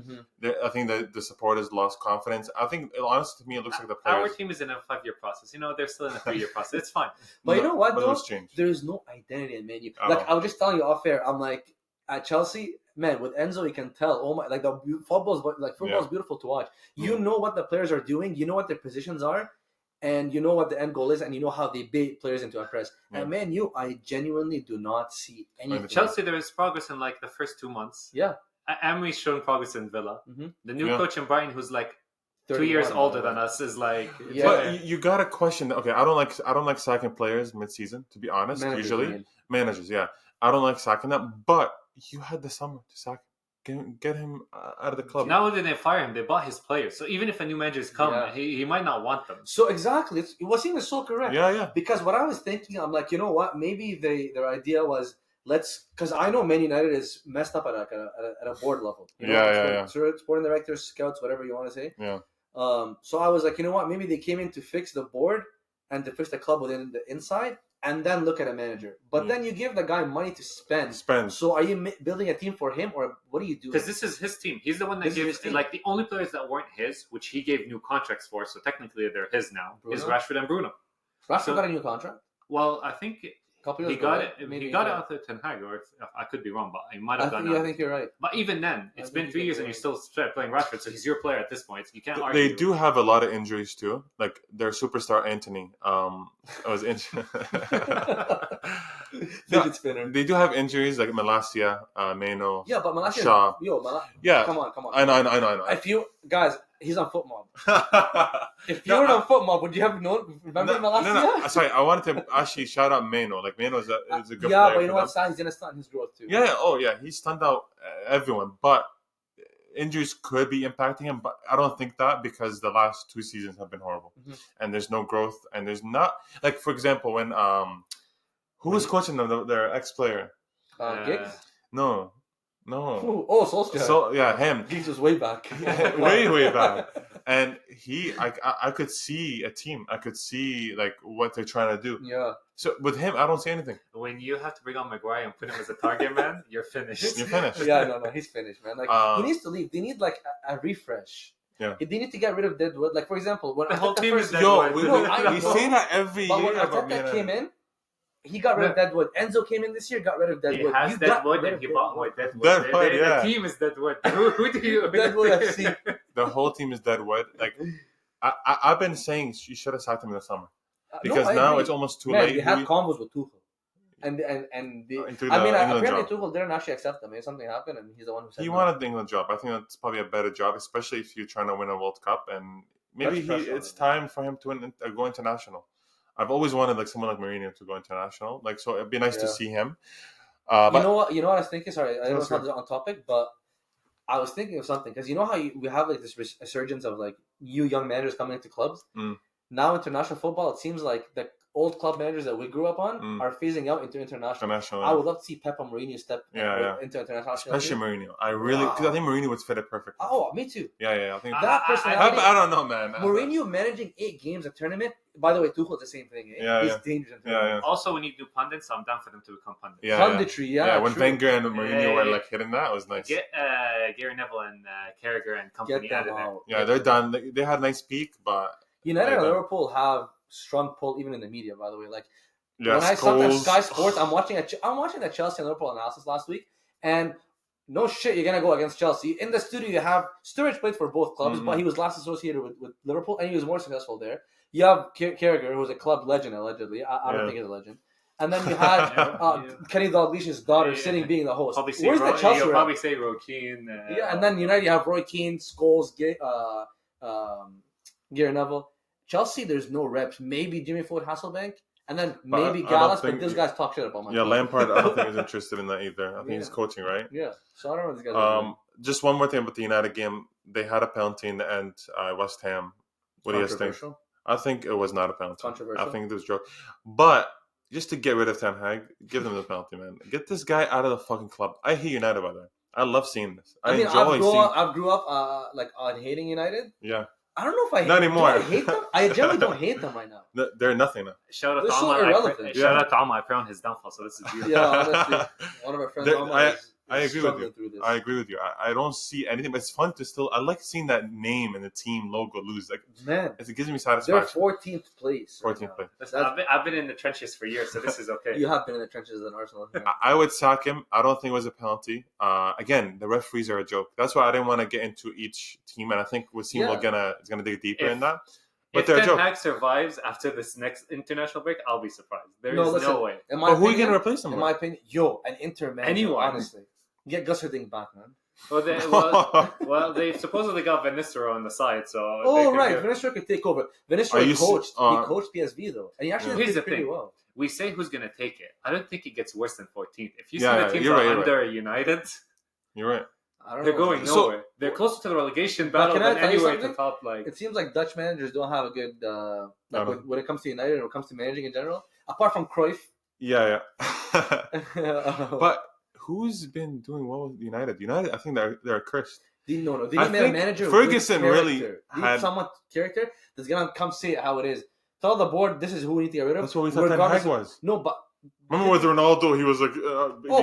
I think the supporters lost confidence. I think, honestly, to me, it looks like the players. Our team is in a 5-year process. They're still in a 3-year process. It's fine. But you know what, though? There's no identity in Man U. Like, I was just telling you off air, I'm like, at Chelsea, man, with Enzo, you can tell. Oh my! Like football's beautiful to watch. You know what the players are doing. You know what their positions are, and you know what the end goal is, and you know how they bait players into a press. And Man U, I genuinely do not see anything. Chelsea, there is progress in like the first 2 months. Yeah, Emery's shown progress in Villa. The new coach in Brighton, who's like 2 years older than us, is like. Yeah. But you gotta question. Okay, I don't like sacking players mid-season. To be honest, managers. Yeah, I don't like sacking them, but. You had the summer to sack him. Get him out of the club. Not only did they fire him, they bought his players. So even if a new manager's come, he might not want them. So exactly. Wassim is so correct. Yeah. Because what I was thinking, I'm like, you know what? Maybe their idea was, because I know Man United is messed up at a board level. Sporting directors, scouts, whatever you want to say. Yeah. So I was like, you know what? Maybe they came in to fix the board and to fix the club within the inside. And then look at a manager. But then you give the guy money to spend. So are you building a team for him, or what are you doing? Because this is his team. He's the one that gives, like, the only players that weren't his, which he gave new contracts for, so technically they're his now, is Rashford and Bruno. Rashford got a new contract? Well, I think he got it out of Ten Hag, or I could be wrong, but he might have done that. I think you're right. But even then, it's been 3 years and you're still playing Rashford, so he's your player at this point. You can't argue. They do have a lot of injuries too. Like their superstar Anthony was injured. They do have injuries like Malacia, Meno. Yeah, but Malacia. Shaw. Come on. I know. I feel, guys, He's on Foot Mob. If you were on Foot Mob, would you have known? Remember him last year? Sorry, I wanted to actually shout out Mano. Like Mano is a good player. Yeah, but you know what? He's gonna stunt his growth too. Yeah. Oh yeah, he stunned out everyone, but injuries could be impacting him. But I don't think that because the last 2 seasons have been horrible, and there's no growth, and there's not like for example when who was coaching them? Their ex-player. Giggs? No. Oh, Solskjaer. So yeah, him. Giggs was way back. way back. And I could see a team. I could see like what they're trying to do. Yeah. So with him, I don't see anything. When you have to bring on Maguire and put him as a target man, you're finished. You're finished. Yeah, no, he's finished, man. Like he needs to leave. They need like a refresh. Yeah. They need to get rid of Deadwood. Like for example, when The whole team is we Deadwood. say that every year. But when Arteta came in, he got rid of Deadwood. Enzo came in this year, got rid of Deadwood. He has Deadwood and he bought more Deadwood. Yeah. The team is Deadwood. Who do you? Deadwood FC. The whole team is Deadwood. Like I've been saying, you should have sacked him in the summer because now it's almost too late. We had combos with Tuchel, and apparently Tuchel didn't actually accept them. Maybe something happened, and he's the one who said he wanted the England job. I think that's probably a better job, especially if you're trying to win a World Cup, and maybe it's time for him to go international. I've always wanted like someone like Mourinho to go international. Like so, it'd be nice to see him. You know what I was thinking? Sorry, I don't know if it's on topic, but I was thinking of something because you know how we have like this resurgence of like young managers coming into clubs. Now international football, it seems like the old club managers that we grew up on are phasing out into international. I would love to see Pep and Mourinho step into international. Especially Mourinho. I think Mourinho would fit it perfectly. Oh, me too. Yeah. I think that personality. I don't know, man. Mourinho managing 8 games a tournament. By the way, Tuchel's the same thing. He's dangerous. Also, we need new pundits, so I'm down for them to become pundits. Punditry, when Wenger and Mourinho were like hitting that, it was nice. Get Gary Neville and Carragher and company out of there. Yeah, they're done. They had a nice peak, but United and Liverpool have strong pull even in the media. By the way, like when I saw that Sky Sports, I'm watching the Chelsea and Liverpool analysis last week, and no shit, you're gonna go against Chelsea. In the studio, you have Sturridge played for both clubs, but he was last associated with Liverpool, and he was more successful there. You have Carragher, who was a club legend, allegedly. I don't think he's a legend. And then you had Kenny Dalglish's daughter sitting being the host. Where's the Chelsea? You'll probably say Roy Keane. And then United, you have Roy Keane, Scholes, Gary Neville. Chelsea, there's no reps. Maybe Jimmy Floyd Hasselbank. And then maybe Gallas, but this guy's talk shit about my Lampard, I don't think he's interested in that either. I think he's coaching, right? Yeah. So I don't know what these guys are doing. Just one more thing about the United game. They had a penalty in the end, West Ham. What do you guys think? I think it was not a penalty. Controversial. I think it was a joke. But just to get rid of Ten Hag, give them the penalty, man. Get this guy out of the fucking club. I hate United, by the way. I love seeing this. I grew up like on hating United. Yeah. I don't know if not anymore. I hate them. I generally don't hate them right now. They're nothing now. Shout out to Alma. I pray on his downfall. So this is beautiful. Yeah, honestly, one of our friends. I agree with you. I agree with you. I don't see anything, but it's fun to still. I like seeing that name and the team logo lose. Like, man, it gives me satisfaction. They're 14th place. 14th place. I've been in the trenches for years, so this is okay. You have been in the trenches in Arsenal. Yeah. I would sack him. I don't think it was a penalty. Again, the referees are a joke. That's why I didn't want to get into each team, and I think Wassim is gonna dig deeper in that. But if Ten Hag survives after this next international break, I'll be surprised. There is no way. But who are you gonna replace him with? In my opinion, an Inter man. Anyone, honestly. Get Gus Hiddink back, man. Well, they supposedly got Van Nistelrooy on the side, so. Van Nistelrooy could take over. Van Nistelrooy coached. He coached PSV though, and he actually did pretty well. We say who's gonna take it. I don't think it gets worse than 14th. If you see the teams are under United, you're right. They're going nowhere. They're closer to the relegation battle than anywhere to top. Like it seems like Dutch managers don't have a good when it comes to United or when it comes to managing in general. Apart from Cruyff. Yeah. But who's been doing well with United? United, I think they're cursed. They need a manager. Ferguson really had someone character that's gonna come say it how it is. Tell the board this is who we need to get rid of. That's what we thought Ten Hag was. No, but remember with Ronaldo, he was like.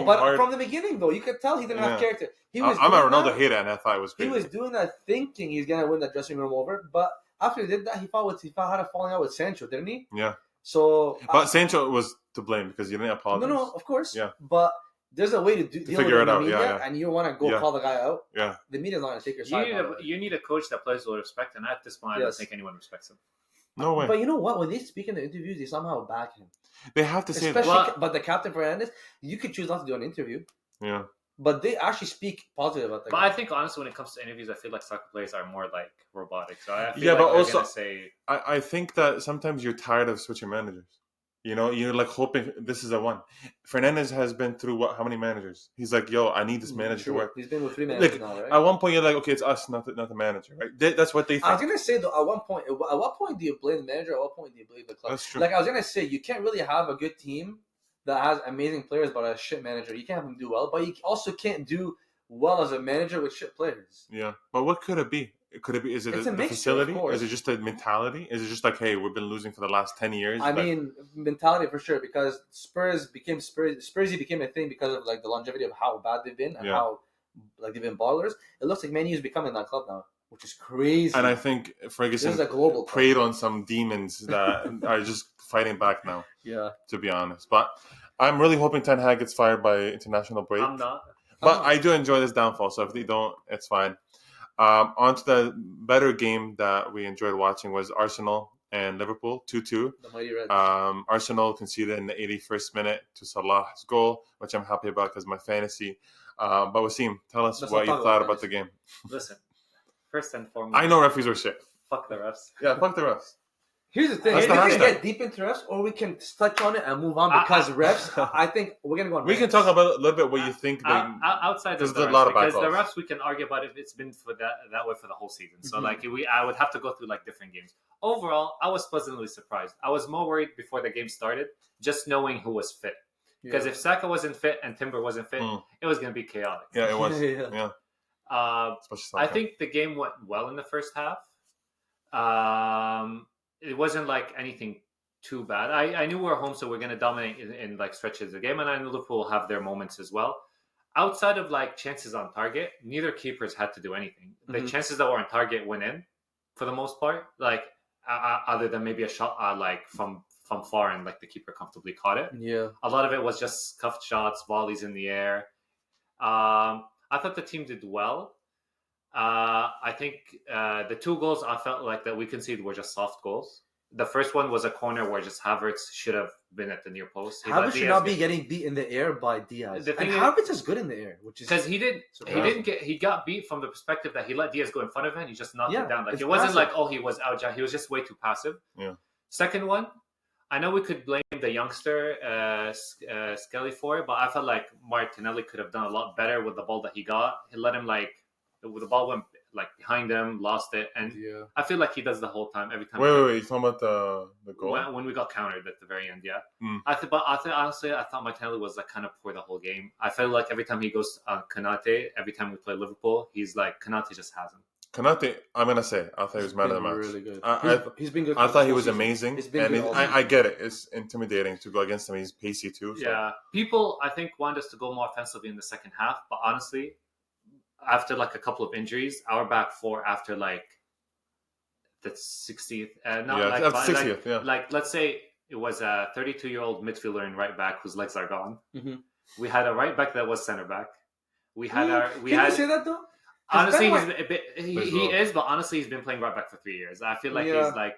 But from the beginning though, you could tell he didn't have character. I'm a Ronaldo hater, and I thought it was crazy. He was doing that thinking he's gonna win that dressing room over, but after he did that, he had a falling out with Sancho, didn't he? Yeah. So, but Sancho was to blame because he didn't apologize. No, of course. Yeah. But there's a way to deal figure with it out. Media, and you want to go call the guy out. Yeah. The media's not going to take your side. You need a coach that plays with respect, and at this point, I don't think anyone respects him. No way. But you know what? When they speak in the interviews, they somehow back him. They have to say that. But the captain Fernandes, you could choose not to do an interview. Yeah. but they actually speak positive about that. But I think honestly, when it comes to interviews, I feel like soccer players are more like robotic. So I feel Yeah, like but they're also gonna say, I think that sometimes you're tired of switching managers. You're like hoping this is a one. Fernandez has been through how many managers? He's like, yo, I need this manager to work. He's been with 3 managers Like now, right? at one point, you're like, okay, it's us, not the manager, right? That's what they think. I was gonna say though, at what point do you blame the manager? At what point do you blame the club? That's true. Like I was gonna say, you can't really have a good team that has amazing players but a shit manager. You can't have them do well, but you also can't do well as a manager with shit players. Yeah, but what could it be? Could it be? Is it It's a the mixture, facility? of course. Is it just the mentality? Is it just like, hey, we've been losing for the last 10 years? I mean, mentality for sure, because Spursy became a thing because of like the longevity of how bad they've been and how like they've been ballers. It looks like Man U is becoming that club now, which is crazy. And I think Ferguson This is a global club. preyed on some demons that are just fighting back now. Yeah, to be honest, but I'm really hoping Ten Hag gets fired by international break. I'm not. But I do enjoy this downfall, so if they don't, it's fine. On to the better game that we enjoyed watching was Arsenal and Liverpool, 2-2. the mighty Reds. Arsenal conceded in the 81st minute to Salah's goal, which I'm happy about because my fantasy. But Wassim, tell us what you thought about the game. Listen, first and foremost, I know referees are shit. fuck the refs. Yeah, fuck the refs. Here's the thing: That's we the can hashtag. get deep into refs, or we can touch on it and move on because refs. I think we're gonna go on. We can talk about a little bit what you think. Outside of the there's a lot refs, of bad because the calls. refs we can argue about if it's been for that way for the whole season. So Mhm. like I would have to go through like different games. Overall, I was pleasantly surprised. I was more worried before the game started, just knowing who was fit. Because if Saka wasn't fit and Timber wasn't fit, it was gonna be chaotic. Yeah, it was. Yeah. Yeah. Especially I Saka. think the game went well in the first half. It wasn't like anything too bad. I knew we were home, so we're going to dominate in like stretches of the game, and I knew Liverpool will have their moments as well. Outside of like chances on target, neither keepers had to do anything. The chances that were on target went in for the most part, like other than maybe a shot like from far and like the keeper comfortably caught it. Yeah. A lot of it was just scuffed shots, volleys in the air. I thought the team did well. I think the 2 goals I felt like that we conceded were just soft goals. The first one was a corner where just Havertz should have been at the near post. Havertz should not be getting beat in the air by Diaz. The And thing is- Havertz is good in the air, which is Because he got beat from the perspective that he let Diaz go in front of him and he just knocked it down. Like it's it wasn't passive. like he was out. He was just way too passive. Yeah. Second one, I know we could blame the youngster Skelly for it, but I felt like Martinelli could have done a lot better with the ball that he got. He let him the ball went like behind him, lost it, and I feel like he does the whole time. Every time. Wait, you're talking about the goal? When we got countered at the very end, yeah. Mm. Honestly, I thought Martinelli was like kind of poor the whole game. I feel like every time he goes Konate, every time we play Liverpool, he's like Konate just has him. Konate, I'm gonna say, I thought he was man of the match. Really good. He's been good. I thought he was amazing, He's been and good all I get it. It's intimidating to go against him. He's pacey too. So. Yeah, people I think want us to go more offensively in the second half, but honestly, after like a couple of injuries, our back four after like the 60th, after 60th, like let's say it was a 32-year-old midfielder and right back whose legs are gone. Mm-hmm. We had a right back that was center back. We had Can you say that though? Honestly, he is, but honestly, he's been playing right back for 3 years. I feel like he's like.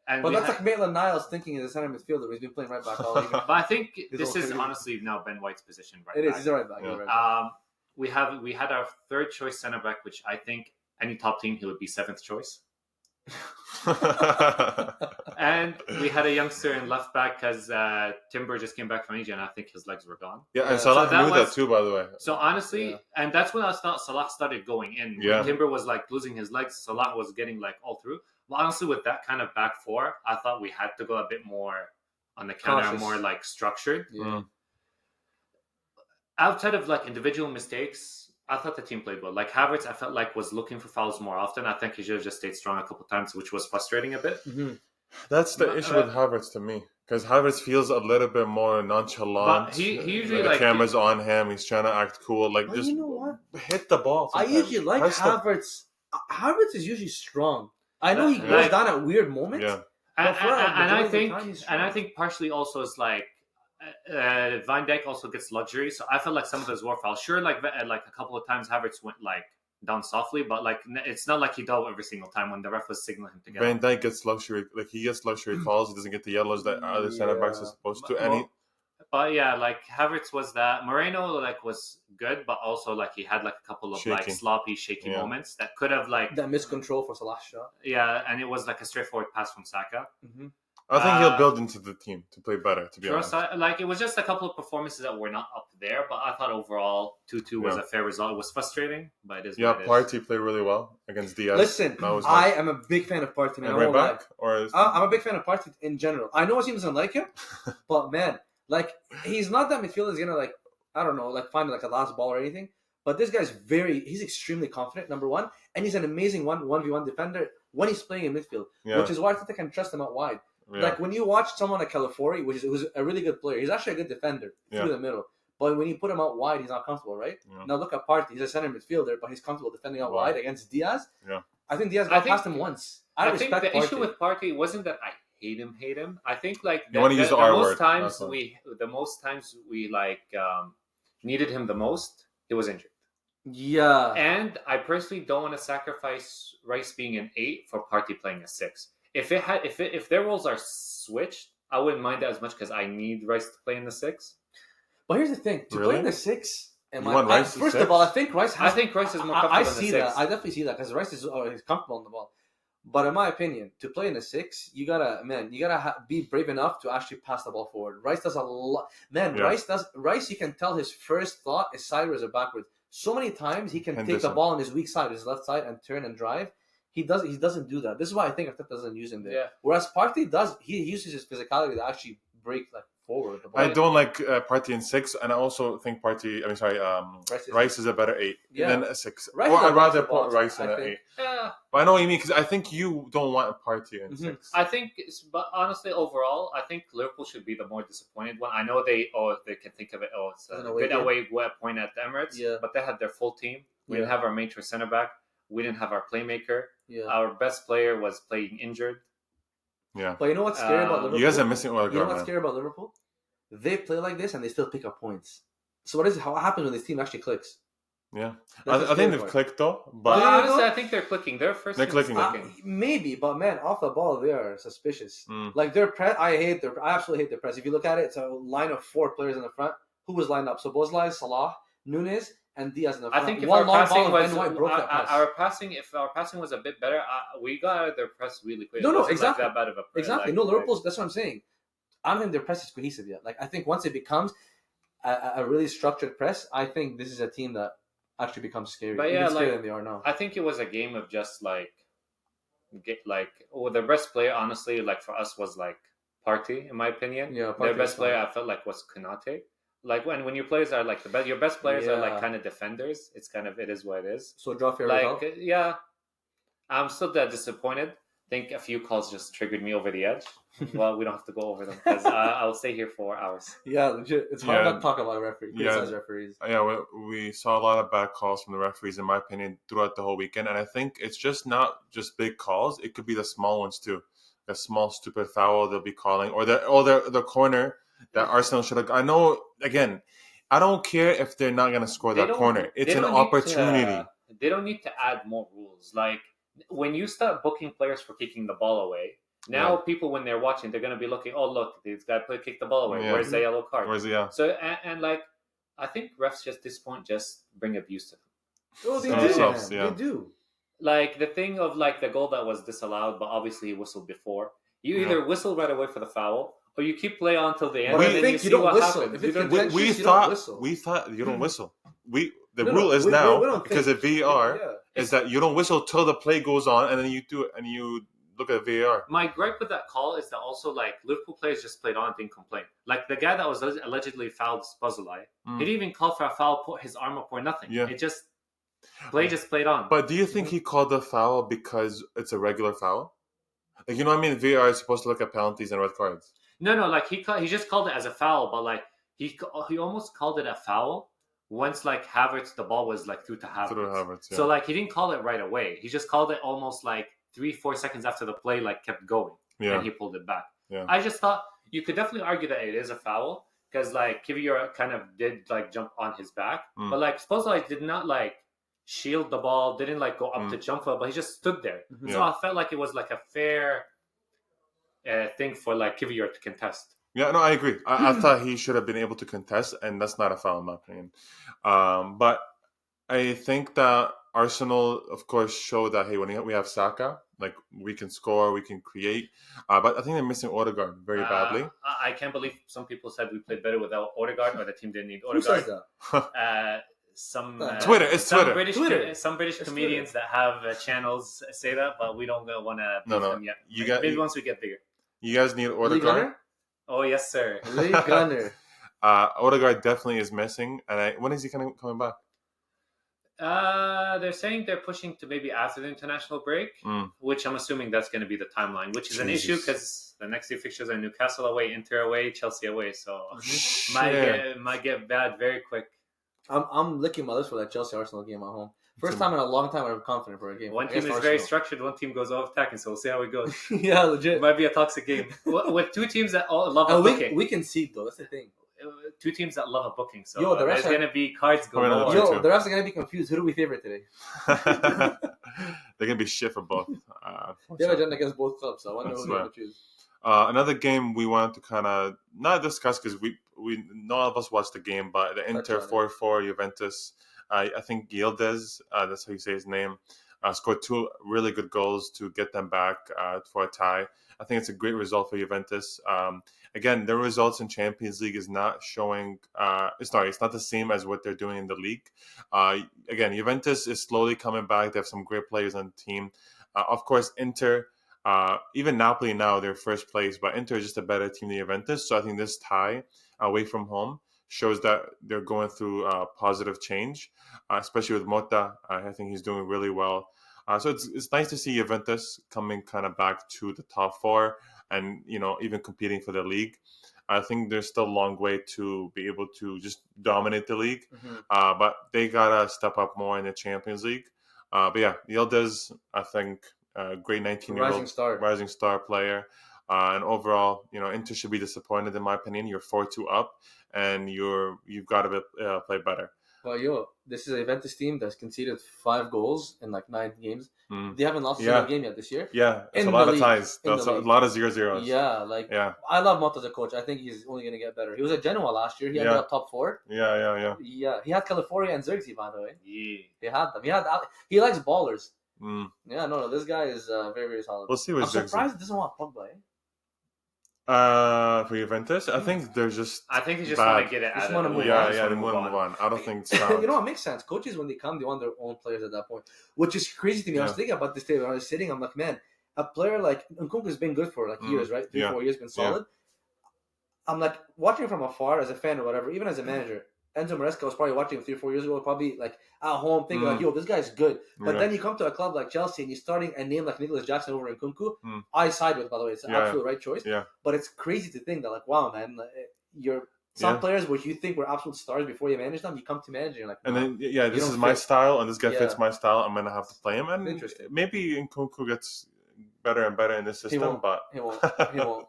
But that's like Maitland-Niles thinking as a center midfielder. He's been playing right back all year. But I think this is honestly now Ben White's position right back. It is. He's a right back. Yeah. Right back. We had our third choice center back, which I think any top team he would be 7th choice. And we had a youngster in left back because Timber just came back from Asia, and I think his legs were gone. Yeah, and Salah knew that too, by the way. So honestly, and that's when I thought Salah started going in. Yeah. When Timber was like losing his legs, Salah was getting like all through. But honestly, with that kind of back four, I thought we had to go a bit more on the counter, Cautious. more like structured. Yeah. Outside of like individual mistakes, I thought the team played well. Like Havertz, I felt like was looking for fouls more often. I think he should have just stayed strong a couple times, which was frustrating a bit. Mm-hmm. That's the issue with Havertz to me, because Havertz feels a little bit more nonchalant. But he usually the camera's on him. He's trying to act cool. Like, But just you know what? hit the ball. I sometimes. usually like Press the- Havertz. Havertz is usually strong. I know he Like- goes down at weird moments. Yeah. And for a majority I of the think time, he's and I strong. think partially also is like Van Dijk also gets luxury. So I felt like some of those were fouls. Sure, like a couple of times Havertz went like down softly, but like it's not like he dove every single time when the ref was signaling him to get. Van Dijk gets luxury. Like he gets luxury calls. He doesn't get the yellows that other center backs are supposed to. And But yeah, like Havertz was that. Moreno like was good, but also like he had like a couple of like Shaky. sloppy, shaky Yeah. moments that could have like That miscontrol for Salah's shot. yeah, and it was like a straightforward pass from Saka. Mm-hmm. I think he'll build into the team to play better. To be honest, Like it was just a couple of performances that were not up there, but I thought overall 2-2 was Yeah. a fair result. It was frustrating, but it is yeah, what it is. Partey played really well against Diaz. Listen, That was I nice. am a big fan of Partey, man. And I right won't lie. back, or is... I'm a big fan of Partey in general. I know Wassim doesn't like him, but man, like he's not that midfielder is gonna like I don't know, like find like a last ball or anything. But this guy's he's extremely confident, number one, and he's an amazing 1v1 defender when he's playing in midfield, Yeah. which is why I think I can trust him out wide. Yeah. Like when you watch someone like Calafiori, who's a really good player, he's actually a good defender through the middle. But when you put him out wide, he's not comfortable, right? Yeah. Now look at Partey; he's a center midfielder, but he's comfortable defending out wide against Diaz. Yeah. I think Diaz got past him once. I think the Partey. issue with Partey wasn't that I hate him. I think like You want to use the R word. the most times we like needed him the most, he was injured. Yeah. And I personally don't want to sacrifice Rice being an 8 for Partey playing a 6. If their roles are switched, I wouldn't mind that as much because I need Rice to play in the 6. But here's the thing: to Really? play in the 6, Rice of all, I think Rice. I think Rice is more comfortable I in the see 6. that. I definitely see that because Rice is he's comfortable on the ball. But in my opinion, to play in the 6, you gotta be brave enough to actually pass the ball forward. Rice does a lot. Man, Yeah. Rice. You can tell his first thought is sideways or backwards. So many times he can take the ball on his weak side, his left side, and turn and drive. He doesn't do that. This is why I think Arteta doesn't use him there. Yeah. Whereas Partey does. He uses his physicality to actually break like forward. The ball. I don't like Partey in 6, and I also think Rice is a better 8 than a 6. Rice or is a I'd rather ball put type, Rice in I an think. 8. Yeah. But I know what you mean, because I think you don't want Partey in 6. I think, but honestly, overall, I think Liverpool should be the more disappointed one. I know they can think of it. Oh, it's a good away point at the Emirates. Yeah. But they had their full team. We didn't have our major center back. We didn't have our playmaker. Yeah. Our best player was playing injured. Yeah. But you know what's scary about Liverpool? You guys are missing You know what's scary about Liverpool? They play like this and they still pick up points. So what happens when this team actually clicks? Yeah. I think they've clicked though. But But honestly, I think they're clicking. They're clicking. Maybe, but man, off the ball they are suspicious. Like their press, I absolutely hate their press. If you look at it, it's a line of 4 players in the front. Who was lined up? So Boslai, Salah, Nunes, and Diaz in the front. I think if One our long passing ball was and Ben White broke that press. if our passing was a bit better, we got out of their press really quick. No, It wasn't exactly. Like that bad of a press. Exactly. No, Liverpool's. That's what I'm saying. I don't think their press is cohesive yet. Like I think once it becomes a really structured press, I think this is a team that actually becomes scary. But yeah, even scarier than they are now. I think it was a game of just their best player, honestly, like for us was like Partey, in my opinion. Yeah, their Partey best is player fine. I felt like was Konate. Like when your players are like your best players are like Yeah. kind of defenders. It is what it is. So draw fair result. Like yeah, I'm still that disappointed. I think a few calls just triggered me over the edge. Well, we don't have to go over them because I'll stay here for hours. Yeah, legit. It's hard not to talk about criticize referees. Yeah, we saw a lot of bad calls from the referees, in my opinion, throughout the whole weekend. And I think it's just not just big calls. It could be the small ones, too. A small, stupid foul they'll be calling. Or the corner that Arsenal should have... I know, again, I don't care if they're not going to score that corner. It's an opportunity. They don't need to add more rules. Like, when you start booking players for kicking the ball away, now people, when they're watching, they're going to be looking, oh, look, this guy kicked the ball away. Yeah. Where's the yellow card? So, and like, I think refs just, at this point, just bring abuse to them. Oh, they Themselves, do. yeah. They do. Like, the thing of, like, the goal that was disallowed, but obviously he whistled before. You either whistle right away for the foul, or you keep play on till the end, But and then you see what happens. We thought you don't whistle. The rule is because of VAR is that you don't whistle till the play goes on, and then you do it, and you look at VAR. My gripe with that call is that also, like, Liverpool players just played on and didn't complain. Like, the guy that was allegedly fouled Spuzzlei, he didn't even call for a foul, put his arm up or nothing. Yeah. It just played on. But do you think he called the foul because it's a regular foul? Like, you know what I mean? VAR is supposed to look at penalties and red cards. No, like, he just called it as a foul, but, like, he almost called it a foul once, like, the ball was, like, through to Havertz. Yeah. So, like, he didn't call it right away. He just called it almost, like, 3-4 seconds after the play, like, kept going. Yeah. And he pulled it back. Yeah. I just thought you could definitely argue that it is a foul because, like, Kivior kind of did, like, jump on his back. But, like, Spuzzlei did not, like, shield the ball, didn't, like, go up to jump for it, but he just stood there. So I felt like it was, like, a fair thing for, like, Kivior to contest. Yeah, no, I agree. I thought he should have been able to contest, and that's not a foul in my opinion. But I think that Arsenal, of course, showed that hey, when we have Saka, like we can score, we can create. But I think they're missing Odegaard very badly. I can't believe some people said we played better without Odegaard, or the team didn't need Who says Odegaard. that? Twitter, it's some Twitter. Some British comedians that have channels say that, but we don't want to beat them yet. Maybe once we get bigger. You guys need Odegaard. Oh yes, sir. Lee Gunner. Odegaard definitely is missing, and when is he coming back? They're saying they're pushing to maybe after the international break, which I'm assuming that's going to be the timeline, which is an issue because the next 2 fixtures are Newcastle away, Inter away, Chelsea away, so might get bad very quick. I'm licking my lips for that Chelsea Arsenal game at home. First time in a long time I'm confident for a game. One team is Arsenal. Very structured. One team goes off attacking, so we'll see how it goes. Yeah, legit. It might be a toxic game with 2 teams that all love a booking. We can see though. That's the thing. 2 teams that love a booking. So there's going to be cards going on. The refs are going to be confused. Who do we favorite today? They're going to be shit for both. They have a agenda against both clubs, so I wonder who they will choose. Another game we wanted to kind of not discuss because we none of us watched the game, but the Inter 4-4 Juventus. I think Yildiz, that's how you say his name, scored 2 really good goals to get them back for a tie. I think it's a great result for Juventus. Again, their results in Champions League is not showing. It's not the same as what they're doing in the league. Again, Juventus is slowly coming back. They have some great players on the team. Of course, Inter, even Napoli now they're first place, but Inter is just a better team than Juventus. So I think this tie away from home shows that they're going through positive change, especially with Motta. I think he's doing really well. So it's nice to see Juventus coming kind of back to the top 4 and, even competing for the league. I think there's still a long way to be able to just dominate the league. But they got to step up more in the Champions League. But yeah, Yildiz, I think, great 19-year-old rising star player. And overall, Inter should be disappointed in my opinion. You're 4-2 up, and you've got to play better. Well, this is a Juventus team that's conceded 5 goals in 9 games. They haven't lost a single game yet this year. Yeah, it's a lot of ties. That's a lot of 0-0s. Yeah, I love Motta as a coach. I think he's only going to get better. He was at Genoa last year. He ended up top 4. Yeah. Yeah, he had Califoria and Zirkzee, by the way. Yeah, he had them. He likes ballers. Yeah, no, this guy is very, very solid. We'll see what I'm surprised he doesn't want Pogba. For Juventus, I think they're just. I think they just want to get it out of the way. Yeah, they want to move on. I don't think so. It makes sense. Coaches, when they come, they want their own players at that point, which is crazy to me. I was thinking about this today when I was sitting. I'm like, man, a player like Nkunku has been good for years, right? 3-4 years, been solid. I'm like watching from afar as a fan or whatever, even as a manager. Enzo Maresca was probably watching him 3-4 years ago, probably at home thinking yo, this guy's good. But then you come to a club like Chelsea and you're starting a name like Nicolas Jackson over Nkunku. I side with, by the way, it's an absolute right choice. Yeah. But it's crazy to think that wow, man, some players which you think were absolute stars before you manage them, you come to manage and you're like, and then this is my style and this guy fits my style. I'm gonna have to play him. And maybe Nkunku gets better and better in this system, but he won't.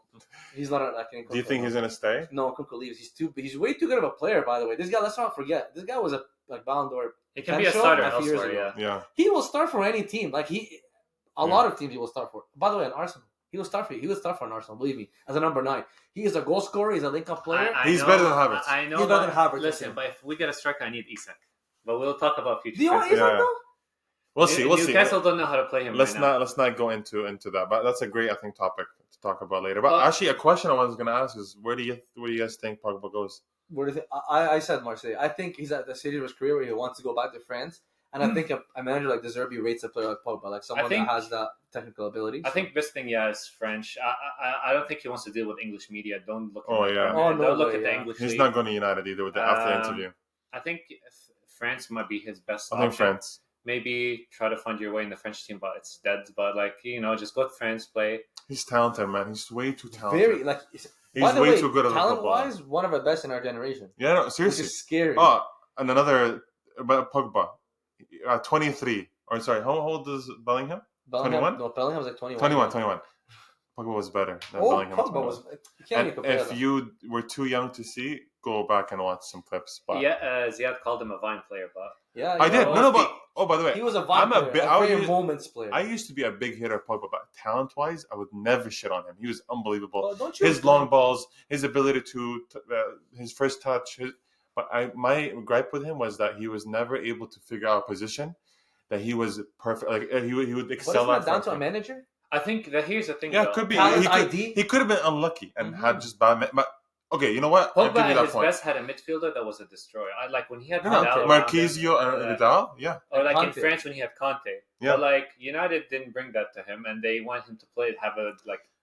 He's not like Nkunku. Do you think he's gonna stay? No, Nkunku leaves. He's way too good of a player, by the way. This guy, let's not forget, this guy was a Ballon d'Or. It can be a starter elsewhere. Yeah. He will start for any team. A lot of teams he will start for. By the way, in Arsenal, he will start for you. He will start for an Arsenal. Believe me, as a number 9, he is a goal scorer. He's a link-up player. He's better than Havertz. I know. He's better than Havertz. Listen, but if we get a striker, I need Isak. But we'll talk about future. Do you want Isak though? We'll see. Newcastle don't know how to play him. Let's not go into that. But that's a great, I think, topic to talk about later. But actually, a question I was going to ask is, where do you guys think Pogba goes? Where do you think? I said Marseille. I think he's at the stage of his career where he wants to go back to France. And I think a manager like De Zerbi rates a player like Pogba, like someone that has that technical ability. I think best thing, is French. I don't think he wants to deal with English media. Don't look. Don't look at the English. He's not going to United either with after the interview. I think France might be his best. I think France. Maybe try to find your way in the French team, but it's dead. But just go to France, play. He's talented, man. He's way too talented. He's way too good at talent-wise, one of the best in our generation. Yeah, no, seriously. Which is scary. Oh, and another about Pogba. 23. Or sorry, how old is Bellingham? 21? No, Bellingham's like 21. 21. Pogba was better than Bellingham. Pogba was. If you were too young to see, go back and watch some clips. But Ziad called him a Vine player, but I did. No, but Oh, by the way, He was a vibe player, a very moments player. I used to be a big hitter of Pogba, but talent-wise, I would never shit on him. He was unbelievable. Well, don't you His long balls, his ability to, his first touch. My gripe with him was that he was never able to figure out a position that he was perfect. Like he would But excel isn't at. that down to a manager? I think that here's the thing. Yeah, though. it could be. Talent He ID? could have been unlucky and had just bad. But okay, you know what? I'll Pogba give you at that his point. best had a midfielder that was a destroyer. I like when he had Yeah, Vidal okay. around Marquisio him, and Vidal. Yeah. or like in Conte. France when he had Conte. Yeah. But like United didn't bring that to him, and they want him to play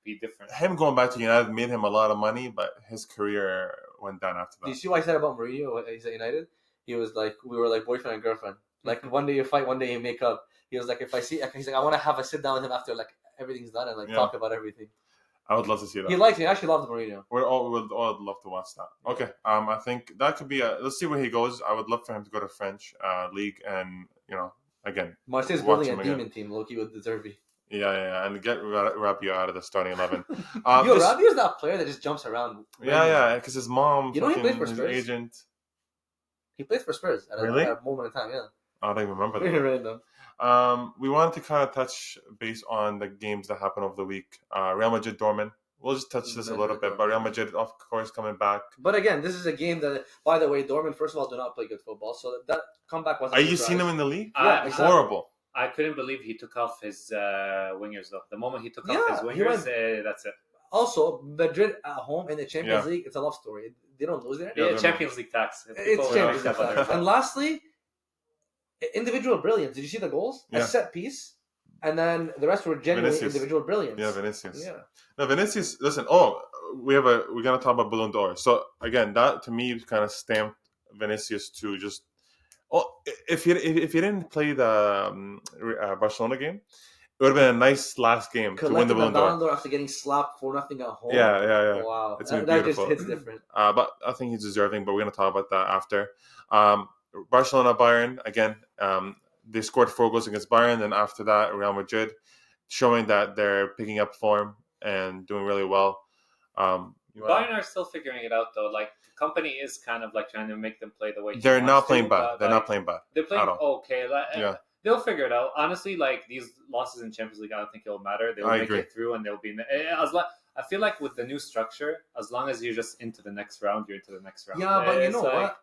be different. Him going back to United made him a lot of money, but his career went down after Do you that. see what I said about Mourinho when he's at United? He was like, we were like boyfriend and girlfriend. Like one day you fight, one day you make up. He was like, he's like, I want to have a sit down with him after like everything's done and like talk about everything. I would love to see that. He likes me. I actually loved Mourinho. We'd all love to watch that. Okay, I think that could be let's see where he goes. I would love for him to go to French league and again. Marseille's watch building a him again. demon team, Loki with Deservi. Yeah, and get Rabiot out of the starting 11. Rabiot's that player that just jumps around. Yeah, because his mom, You know he played for his Spurs? agent. He plays for Spurs at Really? a moment in time. Yeah, I don't even remember very that. random. We wanted to kind of touch base on the games that happened over the week. Real Madrid, Dortmund. We'll just touch this a little bit, but Real Madrid, of course, coming back. But again, this is a game that, by the way, Dortmund, first of all, do not play good football. So that comeback wasn't. Are you seeing him in the league? Yeah, exactly. Horrible. I couldn't believe he took off his wingers though. The moment he took off Yeah, his he wingers, went- that's it. Also, Madrid at home in the Champions Yeah. League, it's a love story. They don't lose there. Yeah, Yeah, they're Champions League tax. It's People Champions don't League. have other- And lastly, individual brilliance. Did you see the goals? Yeah. A set piece, and then the rest were genuine Vinicius. individual brilliance. Yeah, Vinicius. Yeah. No, Vinicius. Listen. We're gonna talk about Ballon d'Or. So again, that to me kind of stamped Vinicius to just. Oh, if he didn't play the Barcelona game, it would have been a nice last game to win the Collecting the Ballon d'Or. after getting slapped 4-0 at home. Yeah. Wow, It's that been just beautiful. hits different. But I think he's deserving. But we're gonna talk about that after. Barcelona, Bayern again. They scored 4 goals against Bayern, and after that, Real Madrid, showing that they're picking up form and doing really well. Bayern are still figuring it out though. Like the company is kind of like trying to make them play the way They're he not wants playing to, bad. but, They're like, not playing bad. They're playing at all. okay. Like, Yeah. They'll figure it out. Honestly, like these losses in Champions League, I don't think it'll matter. They'll I make agree. it through, and they'll be. I feel like with the new structure, as long as you're just into the next round, you're into the next round. Yeah, but you It's know like,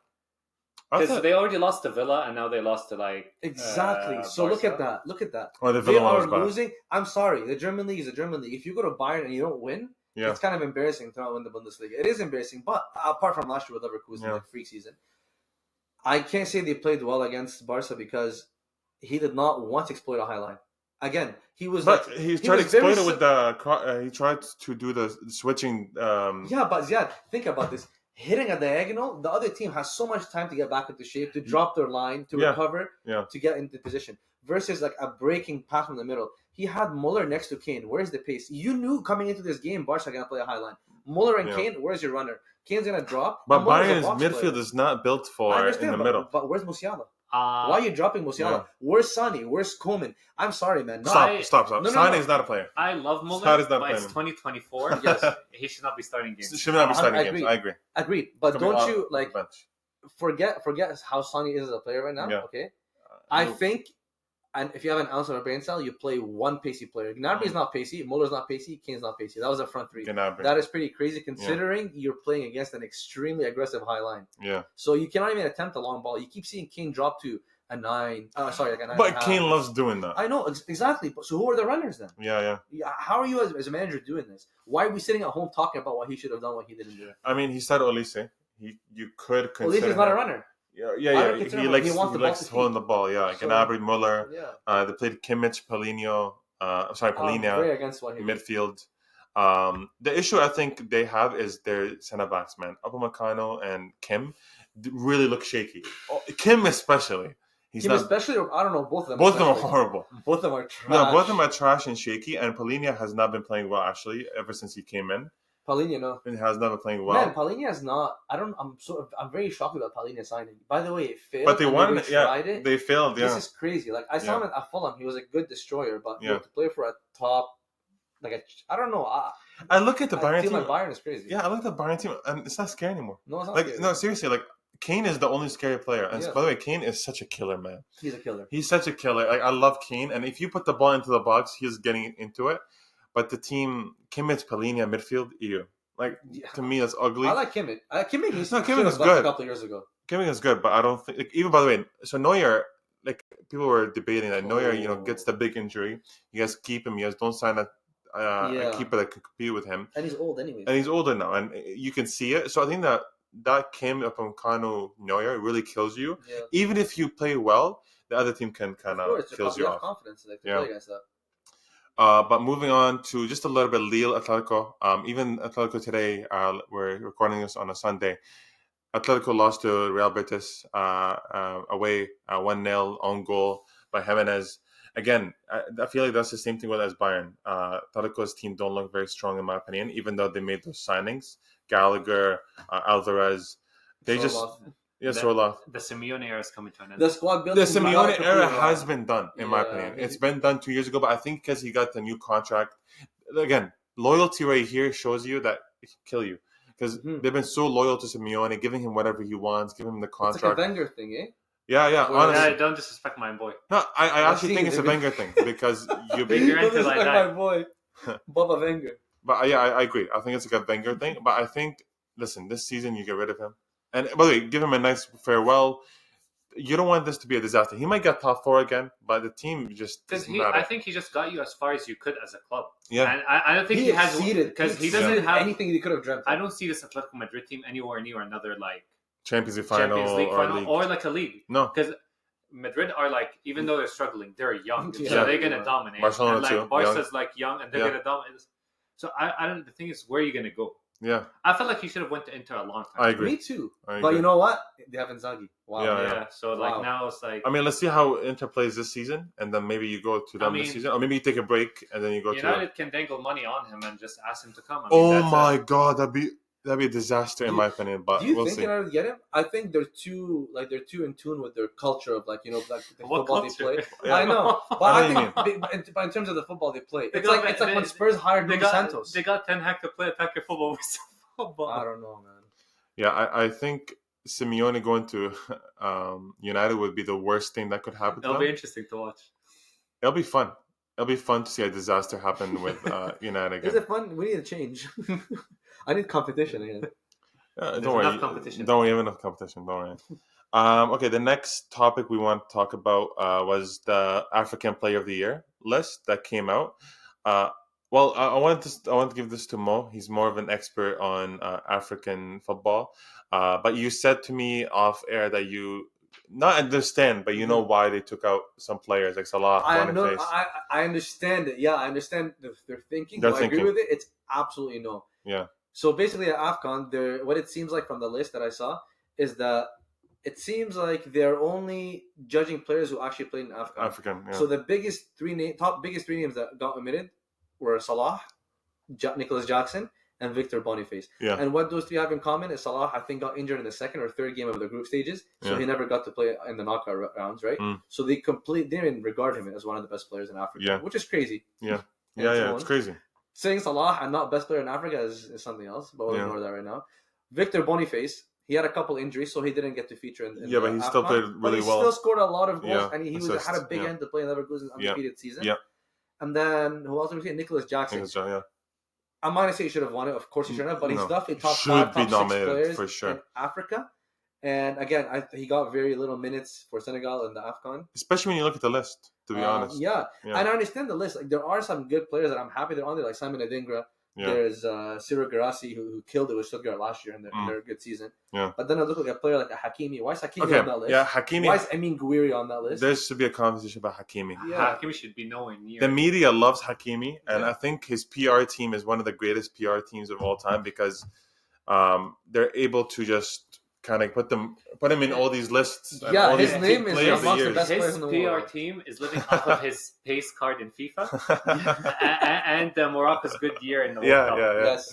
what? Because they already lost to Villa, and now they lost to like Exactly. So look at that. Look at that. Or the They Villa one are was bad. losing. I'm sorry. The German league is the German league. If you go to Bayern and you don't win, Yeah. it's kind of embarrassing to not win the Bundesliga. It is embarrassing, but apart from last year with Leverkusen, Yeah. like freak season, I can't say they played well against Barca because he did not want to exploit a high line. Again, he was But like, he tried to was very exploit it with the. He tried to do the switching. yeah, but Ziad, think about this. Hitting a diagonal, the other team has so much time to get back into shape, to drop their line, to Yeah. recover, Yeah. to get into position. Versus like a breaking pass from the middle. He had Muller next to Kane. Where's the pace? You knew coming into this game, Barca are gonna play a high line. Muller and Yeah. Kane, where's your runner? Kane's gonna drop. But and Muller's a Bayern's box midfield player. is not built I for understand, in the middle. But where's Musiala? Why Why are you dropping Musiala? Yeah. Where's Sonny? Where's Coleman? I'm sorry, man. No, Stop. No, no, Sane no. is not a player. I love Muller, Scott is not but it's playing. 2024. Yes. He should not be starting games. Should not be starting I games. agree. I agree. Agreed. But Coming don't off you the like bench. forget how Sonny is as a player right now? Yeah. Okay. I think, and if you have an ounce of a brain cell, you play one pacey player. Gnabry's not pacey, Muller's not pacey, Kane's not pacey. That was a front three. Gnabry. That is pretty crazy considering you're playing against an extremely aggressive high line. Yeah. So you cannot even attempt a long ball. You keep seeing Kane drop to a 9. Sorry, like a 9. But Kane loves doing that. I know exactly. But so who are the runners then? Yeah. How are you as a manager doing this? Why are we sitting at home talking about what he should have done, what he didn't do? I mean, he said Olise. You could Well, consider. he's not a him- runner. Yeah. I don't consider He him- likes he wants the ball to holding feet. the ball. Yeah. So- Gnabry, Muller. Yeah. They played Kimmich, Paulinho. I'm Paulinho. very against what he did. Midfield. The issue I think they have is their centre backs, man. Upamecano and Kim really look shaky. Kim especially. He's Kim not. especially, or I don't know, both of them. Both of them are especially. horrible. Both of them are trash. No, both of them are trash and shaky. And Paulinho has not been playing well actually ever since he came in. Paulinho, no. And has not been playing well. Man, Paulinho is not. I'm very shocked about Paulinho signing. By the way, it failed. But they and won. They Yeah, tried it. they failed. Yeah. This is crazy. Like I saw him at Fulham. He was a good destroyer, but Yeah. to play for a top, I don't know. I look at the Bayern team team. like Bayern is crazy. Yeah, I look at the Bayern team, and it's not scary anymore. No, it's not. Like scary. no, seriously, like Kane is the only scary player. And Yes. by the way, Kane is such a killer, man. He's a killer. He's such a killer. Like, I love Kane, and if you put the ball into the box, he's getting into it. But the team, Kimmich, Palhinha, midfield, ew. Like, to me, that's ugly. I like Kimmich. Kimmich No, should Kimmich have is left good. a couple of years ago. Kimmich is good, but I don't think. Like, even by the way, so Neuer, like people were debating that Neuer, gets the big injury. You guys keep him. You guys don't sign a keeper that can compete with him. And he's old anyway. And he's older now, and you can see it. So I think that Kim Upamecano Neuer really kills you. Yeah. Even if you play well, the other team can kind of kills you off. Confidence to play against that. But moving on to just a little bit, Lille, Atletico. Even Atletico today, we're recording this on a Sunday. Atletico lost to Real Betis away, 1-0 own goal by Jimenez. Again, I feel like that's the same thing as Bayern. Atletico's team don't look very strong in my opinion, even though they made those signings. Gallagher, Alvarez. They Sorloth. The Simeone era is coming to an end. The squad building. The Simeone era has been done, in my opinion. It's been done 2 years ago, but I think because he got the new contract. Again, loyalty right here shows you that it can kill you. Because they've been so loyal to Simeone, giving him whatever he wants, giving him the contract. It's like a Wenger thing, eh? Yeah, honestly. Don't disrespect my boy. No, I actually think it's a Wenger thing because you're into like that. My boy, Baba Wenger. But yeah, I agree. I think it's like a Wenger thing. But I think, listen, this season you get rid of him. And by the way, give him a nice farewell. You don't want this to be a disaster. He might get top 4 again, but the team just doesn't matter. I think he just got you as far as you could as a club. Yeah. And I don't think he has because he doesn't have anything he could have dreamt of. I don't see this Atletico Madrid team anywhere near another like Champions League final or like a league. No. Because Madrid are like, even though they're struggling, they're young. Yeah. So they're gonna dominate. Barcelona and like too. Barca's like young and they're gonna dominate. So I don't. The thing is, where are you gonna go? Yeah, I felt like he should have went to Inter a long time. I agree. Me too. But you know what? They have Inzaghi. Wow. Yeah. So like now it's like. I mean, let's see how Inter plays this season, and then maybe you go to them this season, or maybe you take a break and then you go to. United can dangle money on him and just ask him to come. God, that'd be a disaster in my opinion. But do you we'll think see. United get him? I think they're too in tune with their culture of like the football they play. Yeah. I know, but but in terms of the football they play, it's like when Spurs hired Nuno Santos. They got Ten Hag to play attacking football with football. I don't know, man. Yeah, I think Simeone going to United would be the worst thing that could happen. It'll be interesting to watch. It'll be fun. It'll be fun to see a disaster happen with United again. Is it fun? We need a change. I need competition again. Don't worry. Enough competition. Don't we have enough competition? Don't worry. Okay, the next topic we want to talk about was the African Player of the Year list that came out. Well, I want to give this to Mo. He's more of an expert on African football. But you said to me off air that you not understand, but you know why they took out some players like Salah. I understand it. Yeah, I understand their thinking. Do I agree with it? It's absolutely no. Yeah. So basically, at AFCON, what it seems like from the list that I saw is that it seems like they're only judging players who actually played in AFCON. African. Yeah. So the biggest three names that got omitted were Salah, Nicholas Jackson, and Victor Boniface. Yeah. And what those three have in common is Salah, I think, got injured in the second or third game of the group stages, so he never got to play in the knockout rounds, right? So they didn't regard him as one of the best players in Africa, which is crazy. Yeah, it's crazy. Saying Salah and not best player in Africa is something else, but we'll ignore that right now. Victor Boniface, he had a couple injuries, so he didn't get to feature in but he still played really well. He still scored a lot of goals, and he had a big end to play in Leverkusen's undefeated season. Yeah. And then, who else did we say? Nicholas Jackson. I'm not going to say he should have won it. Of course he shouldn't have, but he's definitely top 5, top 6 players for sure. in Africa. And again, he got very little minutes for Senegal in the AFCON. Especially when you look at the list, to be honest. Yeah, and I understand the list. Like, there are some good players that I'm happy they're on there, like Simon Adingra. Yeah. There's Cyril Garassi who killed it with Stuttgart last year in their good season. Yeah. But then I look at a player like a Hakimi. Why is Hakimi on that list? Yeah, Hakimi. Why is Amin Gouiri on that list? There should be a conversation about Hakimi. Yeah. Hakimi should be nowhere near. The media loves Hakimi, and I think his PR team is one of the greatest PR teams of all time because they're able to just kind of put him in all these lists. Yeah, all his these name is amongst the best players his in the PR world. team is living off of his pace card in FIFA and Morocco's good year in the World Cup. Yes.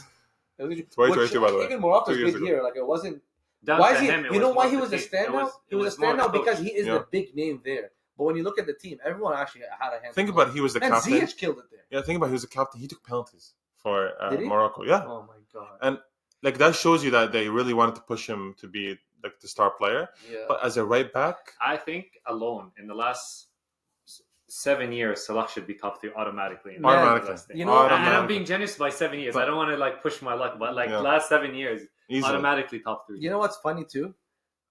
2022, by the way. Even Morocco's good year. Like, it wasn't. Down why is he? him, you know why he was a standout? He was a standout because he is the big name there. But when you look at the team, everyone actually had a hand. Think about it, he was the captain. And Ziyech killed it there. Yeah, think about it, he was the captain. He took penalties for Morocco. Yeah. Oh my god. And like that shows you that they really wanted to push him to be like the star player. Yeah. But as a right back, I think alone in the last 7 years, Salah should be top 3 automatically. Man, automatically. you know, And I'm Automatically. being generous by 7 years. I don't want to like push my luck, but like Yeah. last 7 years, Easily. automatically top 3. You know what's funny too?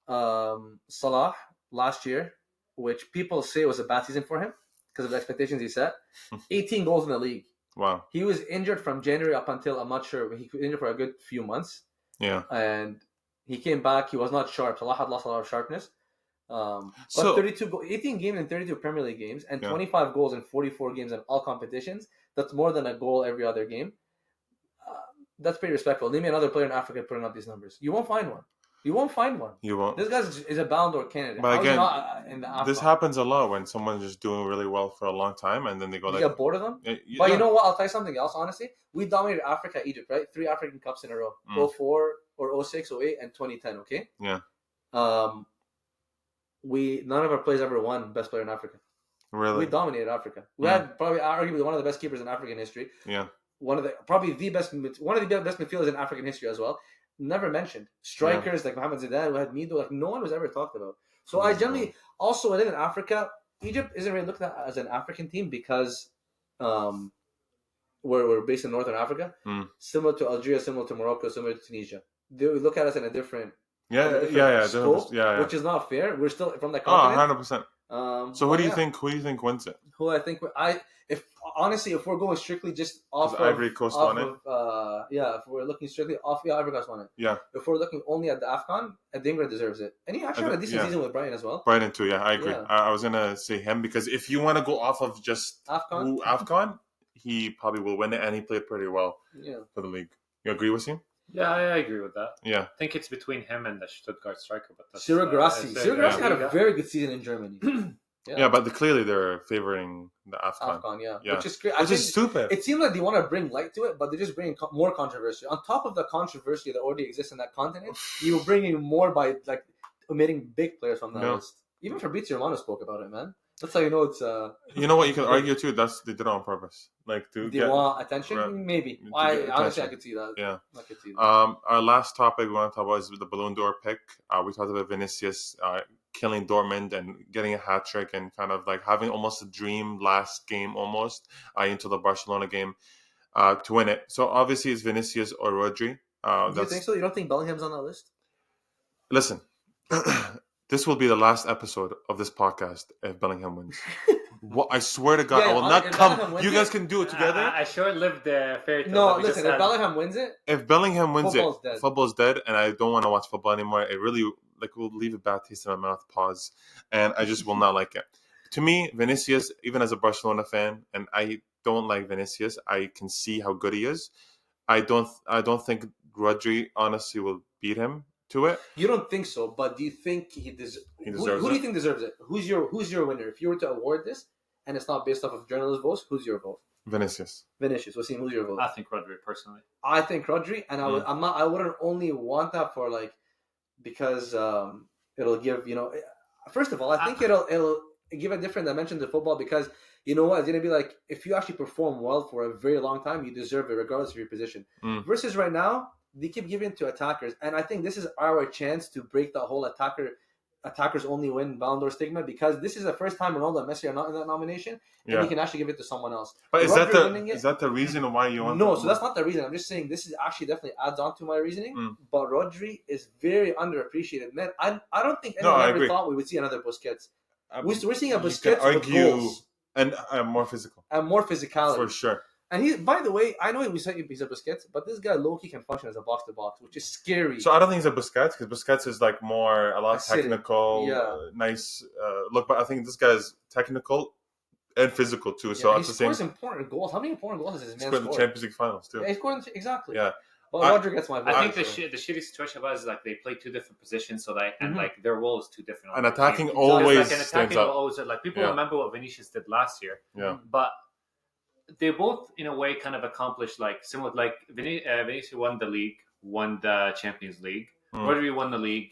Salah last year, which people say was a bad season for him because of the expectations he set. 18 goals in the league. Wow. He was injured from January up until, I'm not sure, but he was injured for a good few months. Yeah. And he came back. He was not sharp. Salah had lost a lot of sharpness. But So- 18 games in 32 Premier League games and Yeah. 25 goals in 44 games in all competitions. That's more than a goal every other game. That's pretty respectful. Name me another player in Africa putting up these numbers. You won't find one. You won't find one. You won't. This guy is a Ballon d'Or candidate. But How is he again, not in the AFCON? This happens a lot when someone's just doing really well for a long time and then they go You like... get bored of them? Yeah, But yeah. you know what? I'll tell you something else, honestly. We dominated Africa, Egypt, right? 3 African Cups in a row. 04 or 06, 08, and 2010, okay? Yeah. None of our players ever won Best Player in Africa. Really? We dominated Africa. We had probably arguably one of the best keepers in African history. Yeah. One of the best midfielders in African history as well. Never mentioned. Strikers like Mohamed Zidane, we had Mido, like no one was ever talked about. So I generally also within Africa, Egypt isn't really looked at as an African team because we're based in Northern Africa, similar to Algeria, similar to Morocco, similar to Tunisia. They would look at us in a different scope, which is not fair. We're still from the continent. 100%. So but who do you think wins it? Who I think if we're going strictly just off of Ivory Coast won it. If we're looking strictly off, Ivory Coast won it. Yeah. If we're looking only at the AFCON, England deserves it, and he actually had a decent season with Brighton as well. Brighton too, yeah, I agree. Yeah. I was gonna say him because if you want to go off of just AFCON, he probably will win it, and he played pretty well for the league. You agree with him? Yeah, I agree with that. Yeah. I think it's between him and the Stuttgart striker, but that's Ciro Grassi. Ciro Grassi had a very good season in Germany. Yeah, but clearly they're favoring the AFCON. Yeah, which is great. Which is stupid. It seems like they want to bring light to it, but they're just bringing more controversy. On top of the controversy that already exists in that continent, you're bringing more by like omitting big players from that list. Even Fabrizio Romano spoke about it, man. That's how you know it's. You know what? You can argue too. They did it on purpose, like to they want attention. Maybe. Honestly, I could see that. Yeah. I could see that. Our last topic we want to talk about is the Ballon d'Or pick. We talked about Vinicius killing Dortmund and getting a hat trick and kind of like having almost a dream last game almost into the Barcelona game to win it. So obviously it's Vinicius or Rodri. Do you think so? You don't think Bellingham's on that list? Listen, this will be the last episode of this podcast if Bellingham wins. I swear to God, I will not come. You guys can do it together. I short-lived the fairy tale. No, listen. If Bellingham wins it, football's dead, and I don't want to watch football anymore. It really will leave a bad taste in my mouth. Pause, and I just will not like it. To me, Vinicius, even as a Barcelona fan, and I don't like Vinicius. I can see how good he is. I don't think Rodri honestly will beat him to it. You don't think so, but do you think he deserves it? Who do you think deserves it? Who's your winner? If you were to award this, and it's not based off of journalist votes, who's your vote? Vinicius. Wassim, who's your vote? I think Rodri personally. I think Rodri, and I wouldn't only want that for like because it'll give First of all, I think it'll give a different dimension to football because you know what? It's gonna be like if you actually perform well for a very long time, you deserve it regardless of your position. Versus right now, they keep giving it to attackers, and I think this is our chance to break that whole attackers only win Ballon d'Or stigma because this is the first time Ronaldo and Messi are not in that nomination, and you can actually give it to someone else. But is that the reason why you want? No, so that's not the reason. I'm just saying this is actually definitely adds on to my reasoning. But Rodri is very underappreciated, man. I don't think anyone ever thought we would see another Busquets. We're seeing a Busquets with goals and more physical and more physicality for sure. And he, by the way, I know he's a Busquets, but this guy low-key can function as a box-to-box, which is scary. So I don't think he's a Busquets, because Busquets is like a lot technical, nice look. But I think this guy's technical and physical too. So he scores important goals. How many important goals has this man scored? He scored the Champions League finals too. Yeah, he scored exactly. Yeah. Well, Roger gets my vote. I think the shitty situation about is like they play two different positions, so like their role is two different. And attacking always stands out. Always like people remember what Vinicius did last year. Yeah. But they both, in a way, kind of accomplished similar. Like Vinicius won the league, won the Champions League. Rodri won the league,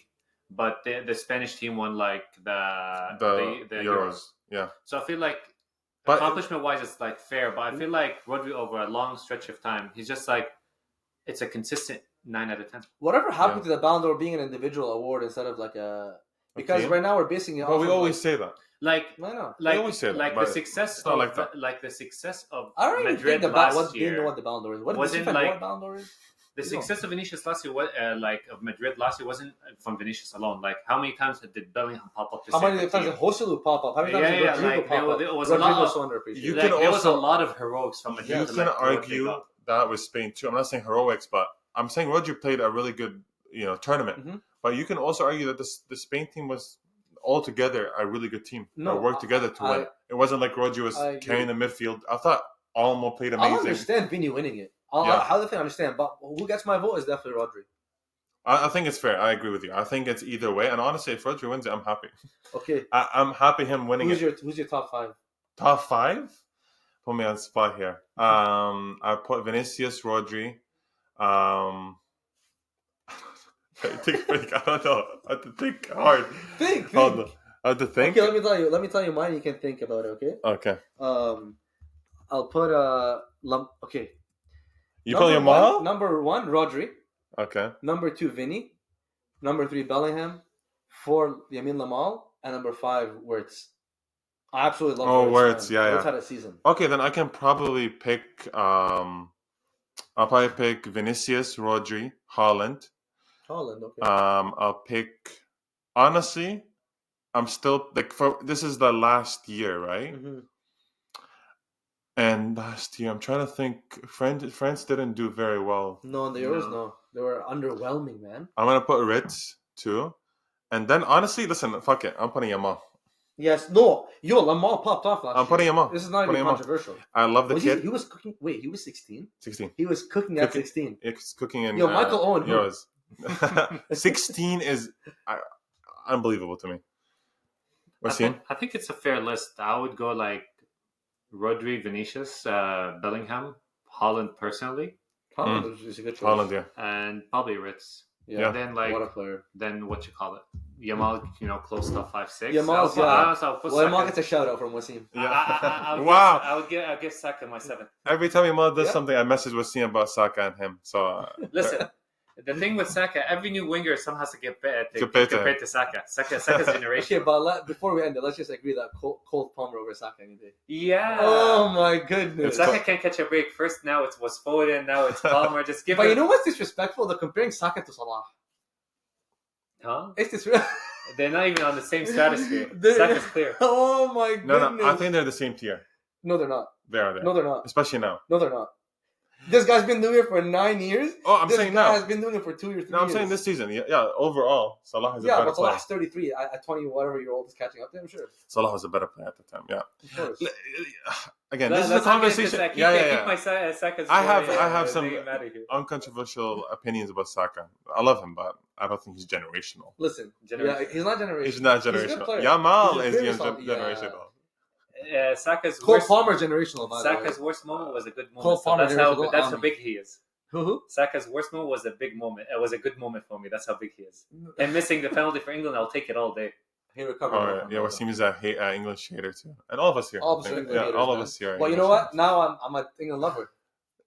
but the Spanish team won the Euros. Yeah. So I feel like accomplishment-wise, it's fair. But I feel like Rodri over a long stretch of time, he's just it's a consistent 9 out of 10. Whatever happened to the Ballon d'Or being an individual award instead of like a... Because team? right now we're basing it But off we of always say that. Like, I know. We always say that, like but the success it's not of like that. like the success of I don't even Madrid think last year. didn't know what the Ballon d'Or is. What did wasn't you know like- what Ballon d'Or is? The You success of Vinicius last year, of Madrid last year, wasn't from Vinicius alone. Like, how many times did Bellingham pop up? How many times did Joselu pop up? How many times did Yeah, Rodrigo like, pop up? there was a lot Rodrigo's of- so underappreciated. You Like, can there was a also- lot of heroics from You Madrid. can to, like, what they argue got. that with Spain too. I'm not saying heroics, but I'm saying Rodri played a really good, tournament. Mhm. But you can also argue that the Spain team was altogether a really good team. No, that worked together to win. It wasn't like Rodri was I agree. carrying the midfield. I thought Almo played I amazing. understand Vini winning it. Yeah. How the thing I understand, but who gets my vote is definitely Rodri. I think it's fair. I agree with you. I think it's either way. And honestly, if Rodri wins it, I'm happy. Okay, I'm happy him winning who's it. your top five? Top 5? Put me on the spot here. I put Vinicius, Rodri. I don't know. I have to think hard. Think. Hold on. I have to think. Okay, let me tell you mine. You can think about it. Okay. Okay. I'll put okay. You put Yamal? Number 1, Rodri. Okay. Number 2, Vinny. Number 3, Bellingham. 4, Yamin Lamal. And number 5, Wirtz. I absolutely love Wirtz. man. Yeah. Wirtz had a season. Okay, then I can probably pick. I'll probably pick Vinicius, Rodri, Haaland. Holland, okay. I'll pick. Honestly, I'm still like this is the last year, right? Mhm. And last year, I'm trying to think. France didn't do very well. No, in the Euros, no. They were underwhelming, man. I'm gonna put Ritz too, and then honestly, listen, fuck it. I'm putting Yamal. Yes, no. Yo, Lamal popped off last year. I'm putting Yamal. This is not even Putting Yamal. controversial. I love the Was kid. he was cooking. Wait, he was 16? 16. He was cooking at Cooking. 16. It's cooking in. Yo, Michael Owen, who? Euros. 16 is unbelievable to me. Wassim? I think it's a fair list. I would go like Rodri, Vinicius, Bellingham, Holland personally, Holland is a good choice. Holland, yeah. and probably Ritz. Yeah. And then like What a player. then what you call it? Yamal, close to 5'6". Yamal's, I'll put Well, Yamal Saka. gets a shout out from Wassim. Wow. I'll give Saka my 7th. Every time Yamal does Yeah. something, I message Wassim about Saka and him. So Listen, the thing with Saka, every new winger somehow has to get Compared to compared to Saka. Saka's generation. Okay, but before we end it, let's just agree that Cole Palmer over Saka any day. Yeah. Oh my goodness. Saka can't catch a break. First, now it was Foden. Now it's Palmer. Just give But him. you know what's disrespectful? They're comparing Saka to Salah. Huh? It's disrespectful. They're not even on the same stratosphere. They're- Saka's clear. Oh my goodness. no, I think they're the same tier. No, they're not. They are there. No, they're not. Especially now. No, they're not. This guy's been doing it for 9 years. Oh, I'm this saying guy now. has been doing it for 2 years. 3 No, I'm years. saying this season. Yeah, overall, Salah is a Yeah, better but player. Salah's 33 at 20 whatever year old is catching up to him. Sure, Salah was a better player at the time. Yeah. of course. Again, this is a Let's not get into conversation. Saka. Yeah. Keep my Saka's I have story, some name out of here. uncontroversial opinions about Saka. I love him, but I don't think he's generational. Listen, Generation. yeah, he's not generational. He's not He's a good generational. player. Yamal He's is very solid. generational. Saka's Cole worst. Palmer generational. By the way. Saka's worst moment was a good moment. Cole So Palmer that's how generational. big he is. Who? Saka's worst moment was a big moment. It was a good moment for me. That's how big he is. And missing the penalty for England, I'll take it all day. He recovered. Oh well yeah, from yeah. that. Wassim is a English hater too, and all of us here. All of us I are think. England Yeah, haters, all of man. us here. are Well, you English know what? haters. Now I'm an England lover.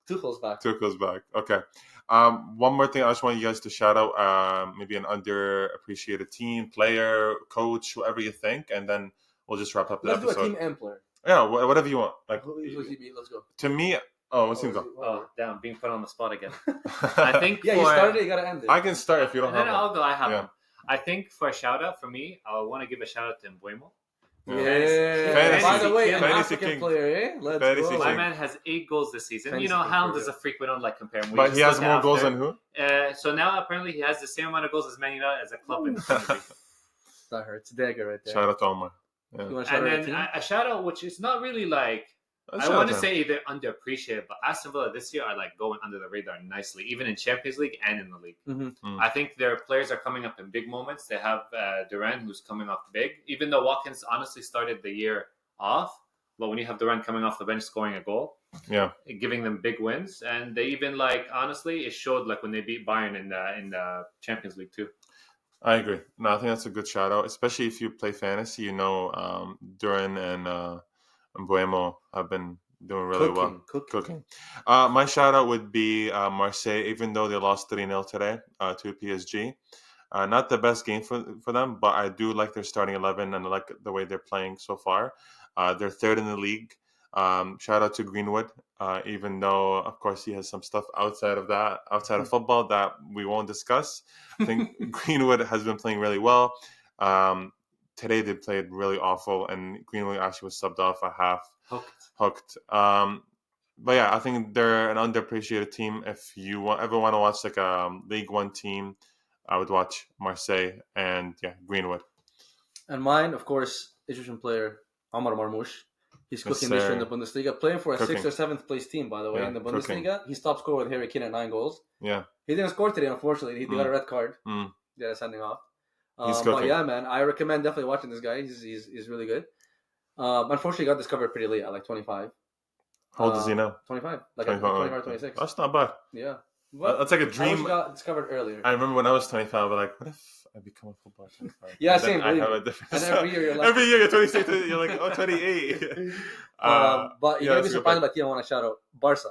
Tuchel's back. Tuchel's back. Okay. One more thing I just want you guys to shout out. Maybe an underappreciated team, player, coach, whoever you think, and then we'll just wrap up the Let's do a episode. team and player. Yeah, whatever you want. Like Who's he beat? Let's go. to me, Wassim go. Oh, damn, being put on the spot again. I think Yeah, you for- started it. You gotta end it. I can start if you don't No, have no, one. I'll go. I have Yeah. one. I think for a shout out for me, I want to give a shout out to Mbuemo. Yeah. Fantasy By the way, an Fantasy African king. player, eh? Let's Fantasy go. My king. man has 8 goals this season. Fantasy You know, king Haaland for is a freak. We don't like compare him. We But just he has look more after. goals than who? So now apparently he has the same amount of goals as Man United as a club in the Premier League. That hurts. Dagger right there. Shout out to Omar. Yeah. You want to shout And out a then team? a shout out, which is not really like I Shout want out to to him. say either underappreciated, but Aston Villa this year are like going under the radar nicely, even in Champions League and in the league. Mm-hmm. I think their players are coming up in big moments. They have Duran, who's coming off big, even though Watkins honestly started the year off. But when you have Duran coming off the bench scoring a goal, Yeah. giving them big wins, and they even honestly, it showed when they beat Bayern in the Champions League too. I agree. No, I think that's a good shout out, especially if you play fantasy. Duran and Mbuemo have been doing really well. Cooking. My shout out would be Marseille, even though they lost 3-0 today to PSG. Not the best game for them, but I do like their starting 11 and I like the way they're playing so far. They're third in the league. Shout out to Greenwood, even though, of course, he has some stuff outside of football that we won't discuss. I think Greenwood has been playing really well. Today they played really awful, and Greenwood actually was subbed off a half. Hooked. But yeah, I think they're an underappreciated team. If you ever want to watch like a League One team, I would watch Marseille and Greenwood. And mine, of course, Egyptian player Omar Marmoush. He's cooking this year in the Bundesliga, playing for a 6th or 7th place team, by the way, in the Bundesliga. He stopped scoring with Harry Kane at 9 goals. Yeah. He didn't score today, unfortunately. He got a red card. They had a sending off. But yeah, man, I recommend definitely watching this guy. He's really good. Unfortunately, he got discovered pretty late at like 25. How old is he now? 25. Like 25 or 26. That's not bad. Yeah. But that's like a dream. I got discovered earlier. I remember when I was 25, I was like, what if I become a footballer at 25? Yeah, same. I have a different. And every year you're like, every year you're 26, you're like, oh, 28. But you're gonna be surprised about team I want to shout out Barca,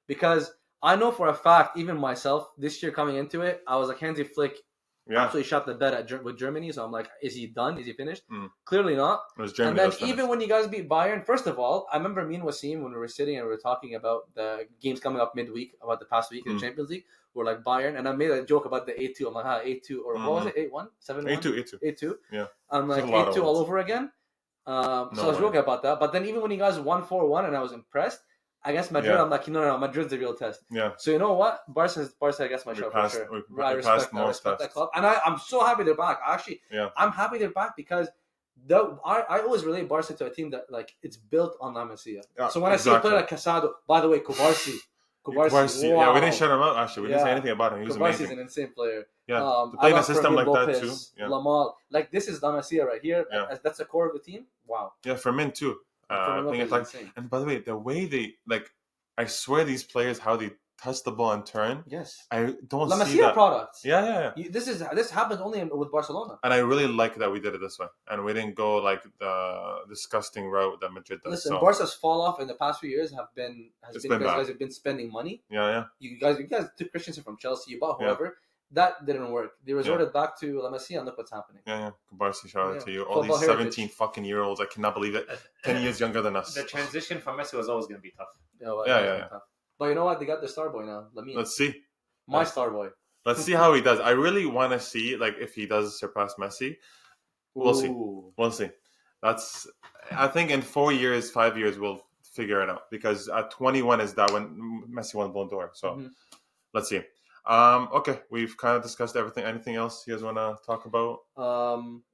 because I know for a fact, even myself, this year coming into it, I was like, Hansi Flick absolutely shot the bed with Germany. So I'm like, is he done? Is he finished? Clearly not. It was Germany. And then even when you guys beat Bayern, first of all, I remember me and Wassim, when we were sitting and we were talking about the games coming up midweek, about the past week in the Champions League, we're like Bayern, and I made a joke about the 8-2. I'm like, 8-2, or what was it, 8-1? 7-1? 8-2. Yeah. I'm like, 8-2 all over again. So I was joking about that. But then even when you guys won 4-1 and I was impressed, against Madrid, I'm like, no, Madrid's the real test. Yeah. So you know what? Barca against my show for sure. I respect that club. And I'm so happy they're back. Actually, I'm happy they're back because I always relate Barca to a team that, like, it's built on La Masia. So when I see a player like Casado, by the way, Kubarsi. Wow. Yeah, we didn't shout him out, actually. We didn't say anything about him. He was amazing. Kubarsi is an insane player. Yeah, to play in a system like that, too. Yeah. Lamal. Like, this is La Masia right here. Yeah. That's the core of the team. Wow. Yeah, Fermin, too. And by the way, the way they, like, I swear these players, how they touch the ball and turn. Yes. I don't La see Masia that. products. Yeah. This happens only with Barcelona. And I really like that we did it this way. And we didn't go like the disgusting route that Madrid does. Listen, Barca's fall off in the past few years has been because you guys have been spending money. Yeah. You guys took Christensen from Chelsea, you bought whoever. Yeah. That didn't work. They resorted back to La Masia, and look what's happening. Yeah. Barca, shout out to you. All these 17 fucking year olds, I cannot believe it. 10 years younger than us. The transition from Messi was always going to be tough. Yeah. Tough. But you know what? They got their star boy now. Let's see. My star boy. Let's see how he does. I really want to see, like, if he does surpass Messi. We'll see. I think in 4 years, 5 years, we'll figure it out. Because at 21 is that when Messi won Ballon d'Or. So let's see. Okay, we've kind of discussed everything. Anything else you guys want to talk about?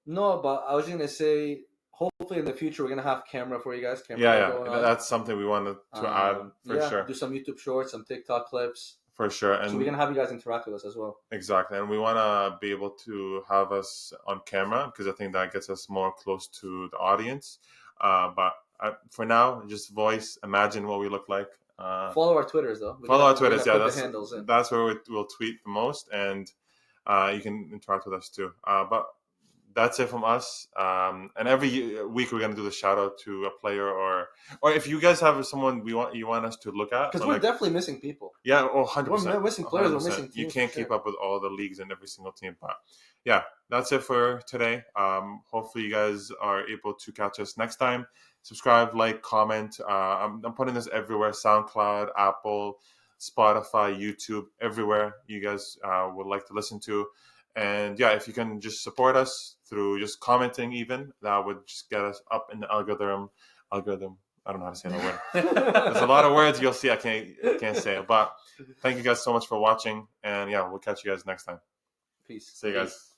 No, but I was just going to say, hopefully in the future we're going to have camera for you guys. That's something we wanted to add for sure. Do some YouTube shorts, some TikTok clips. For sure. And so we're going to have you guys interact with us as well. Exactly. And we want to be able to have us on camera because I think that gets us more close to the audience. But for now, just voice, imagine what we look like. Follow our Twitters, though. Follow our Twitters, that's where we'll tweet the most, and you can interact with us too. But that's it from us. And every week we're gonna do the shout out to a player, or if you guys have someone you want us to look at, because we're definitely missing people. Yeah, 100%. We're missing players. 100%. We're missing teams. You can't keep up with all the leagues and every single team, but yeah, that's it for today. Hopefully you guys are able to catch us next time. Subscribe, like, comment. I'm putting this everywhere: SoundCloud, Apple, Spotify, YouTube, everywhere you guys would like to listen to. And yeah, if you can just support us through just commenting, even that would just get us up in the algorithm. I don't know how to say that word. There's a lot of words you'll see I can't say it. But thank you guys so much for watching, and yeah, we'll catch you guys next time. Peace. See you guys.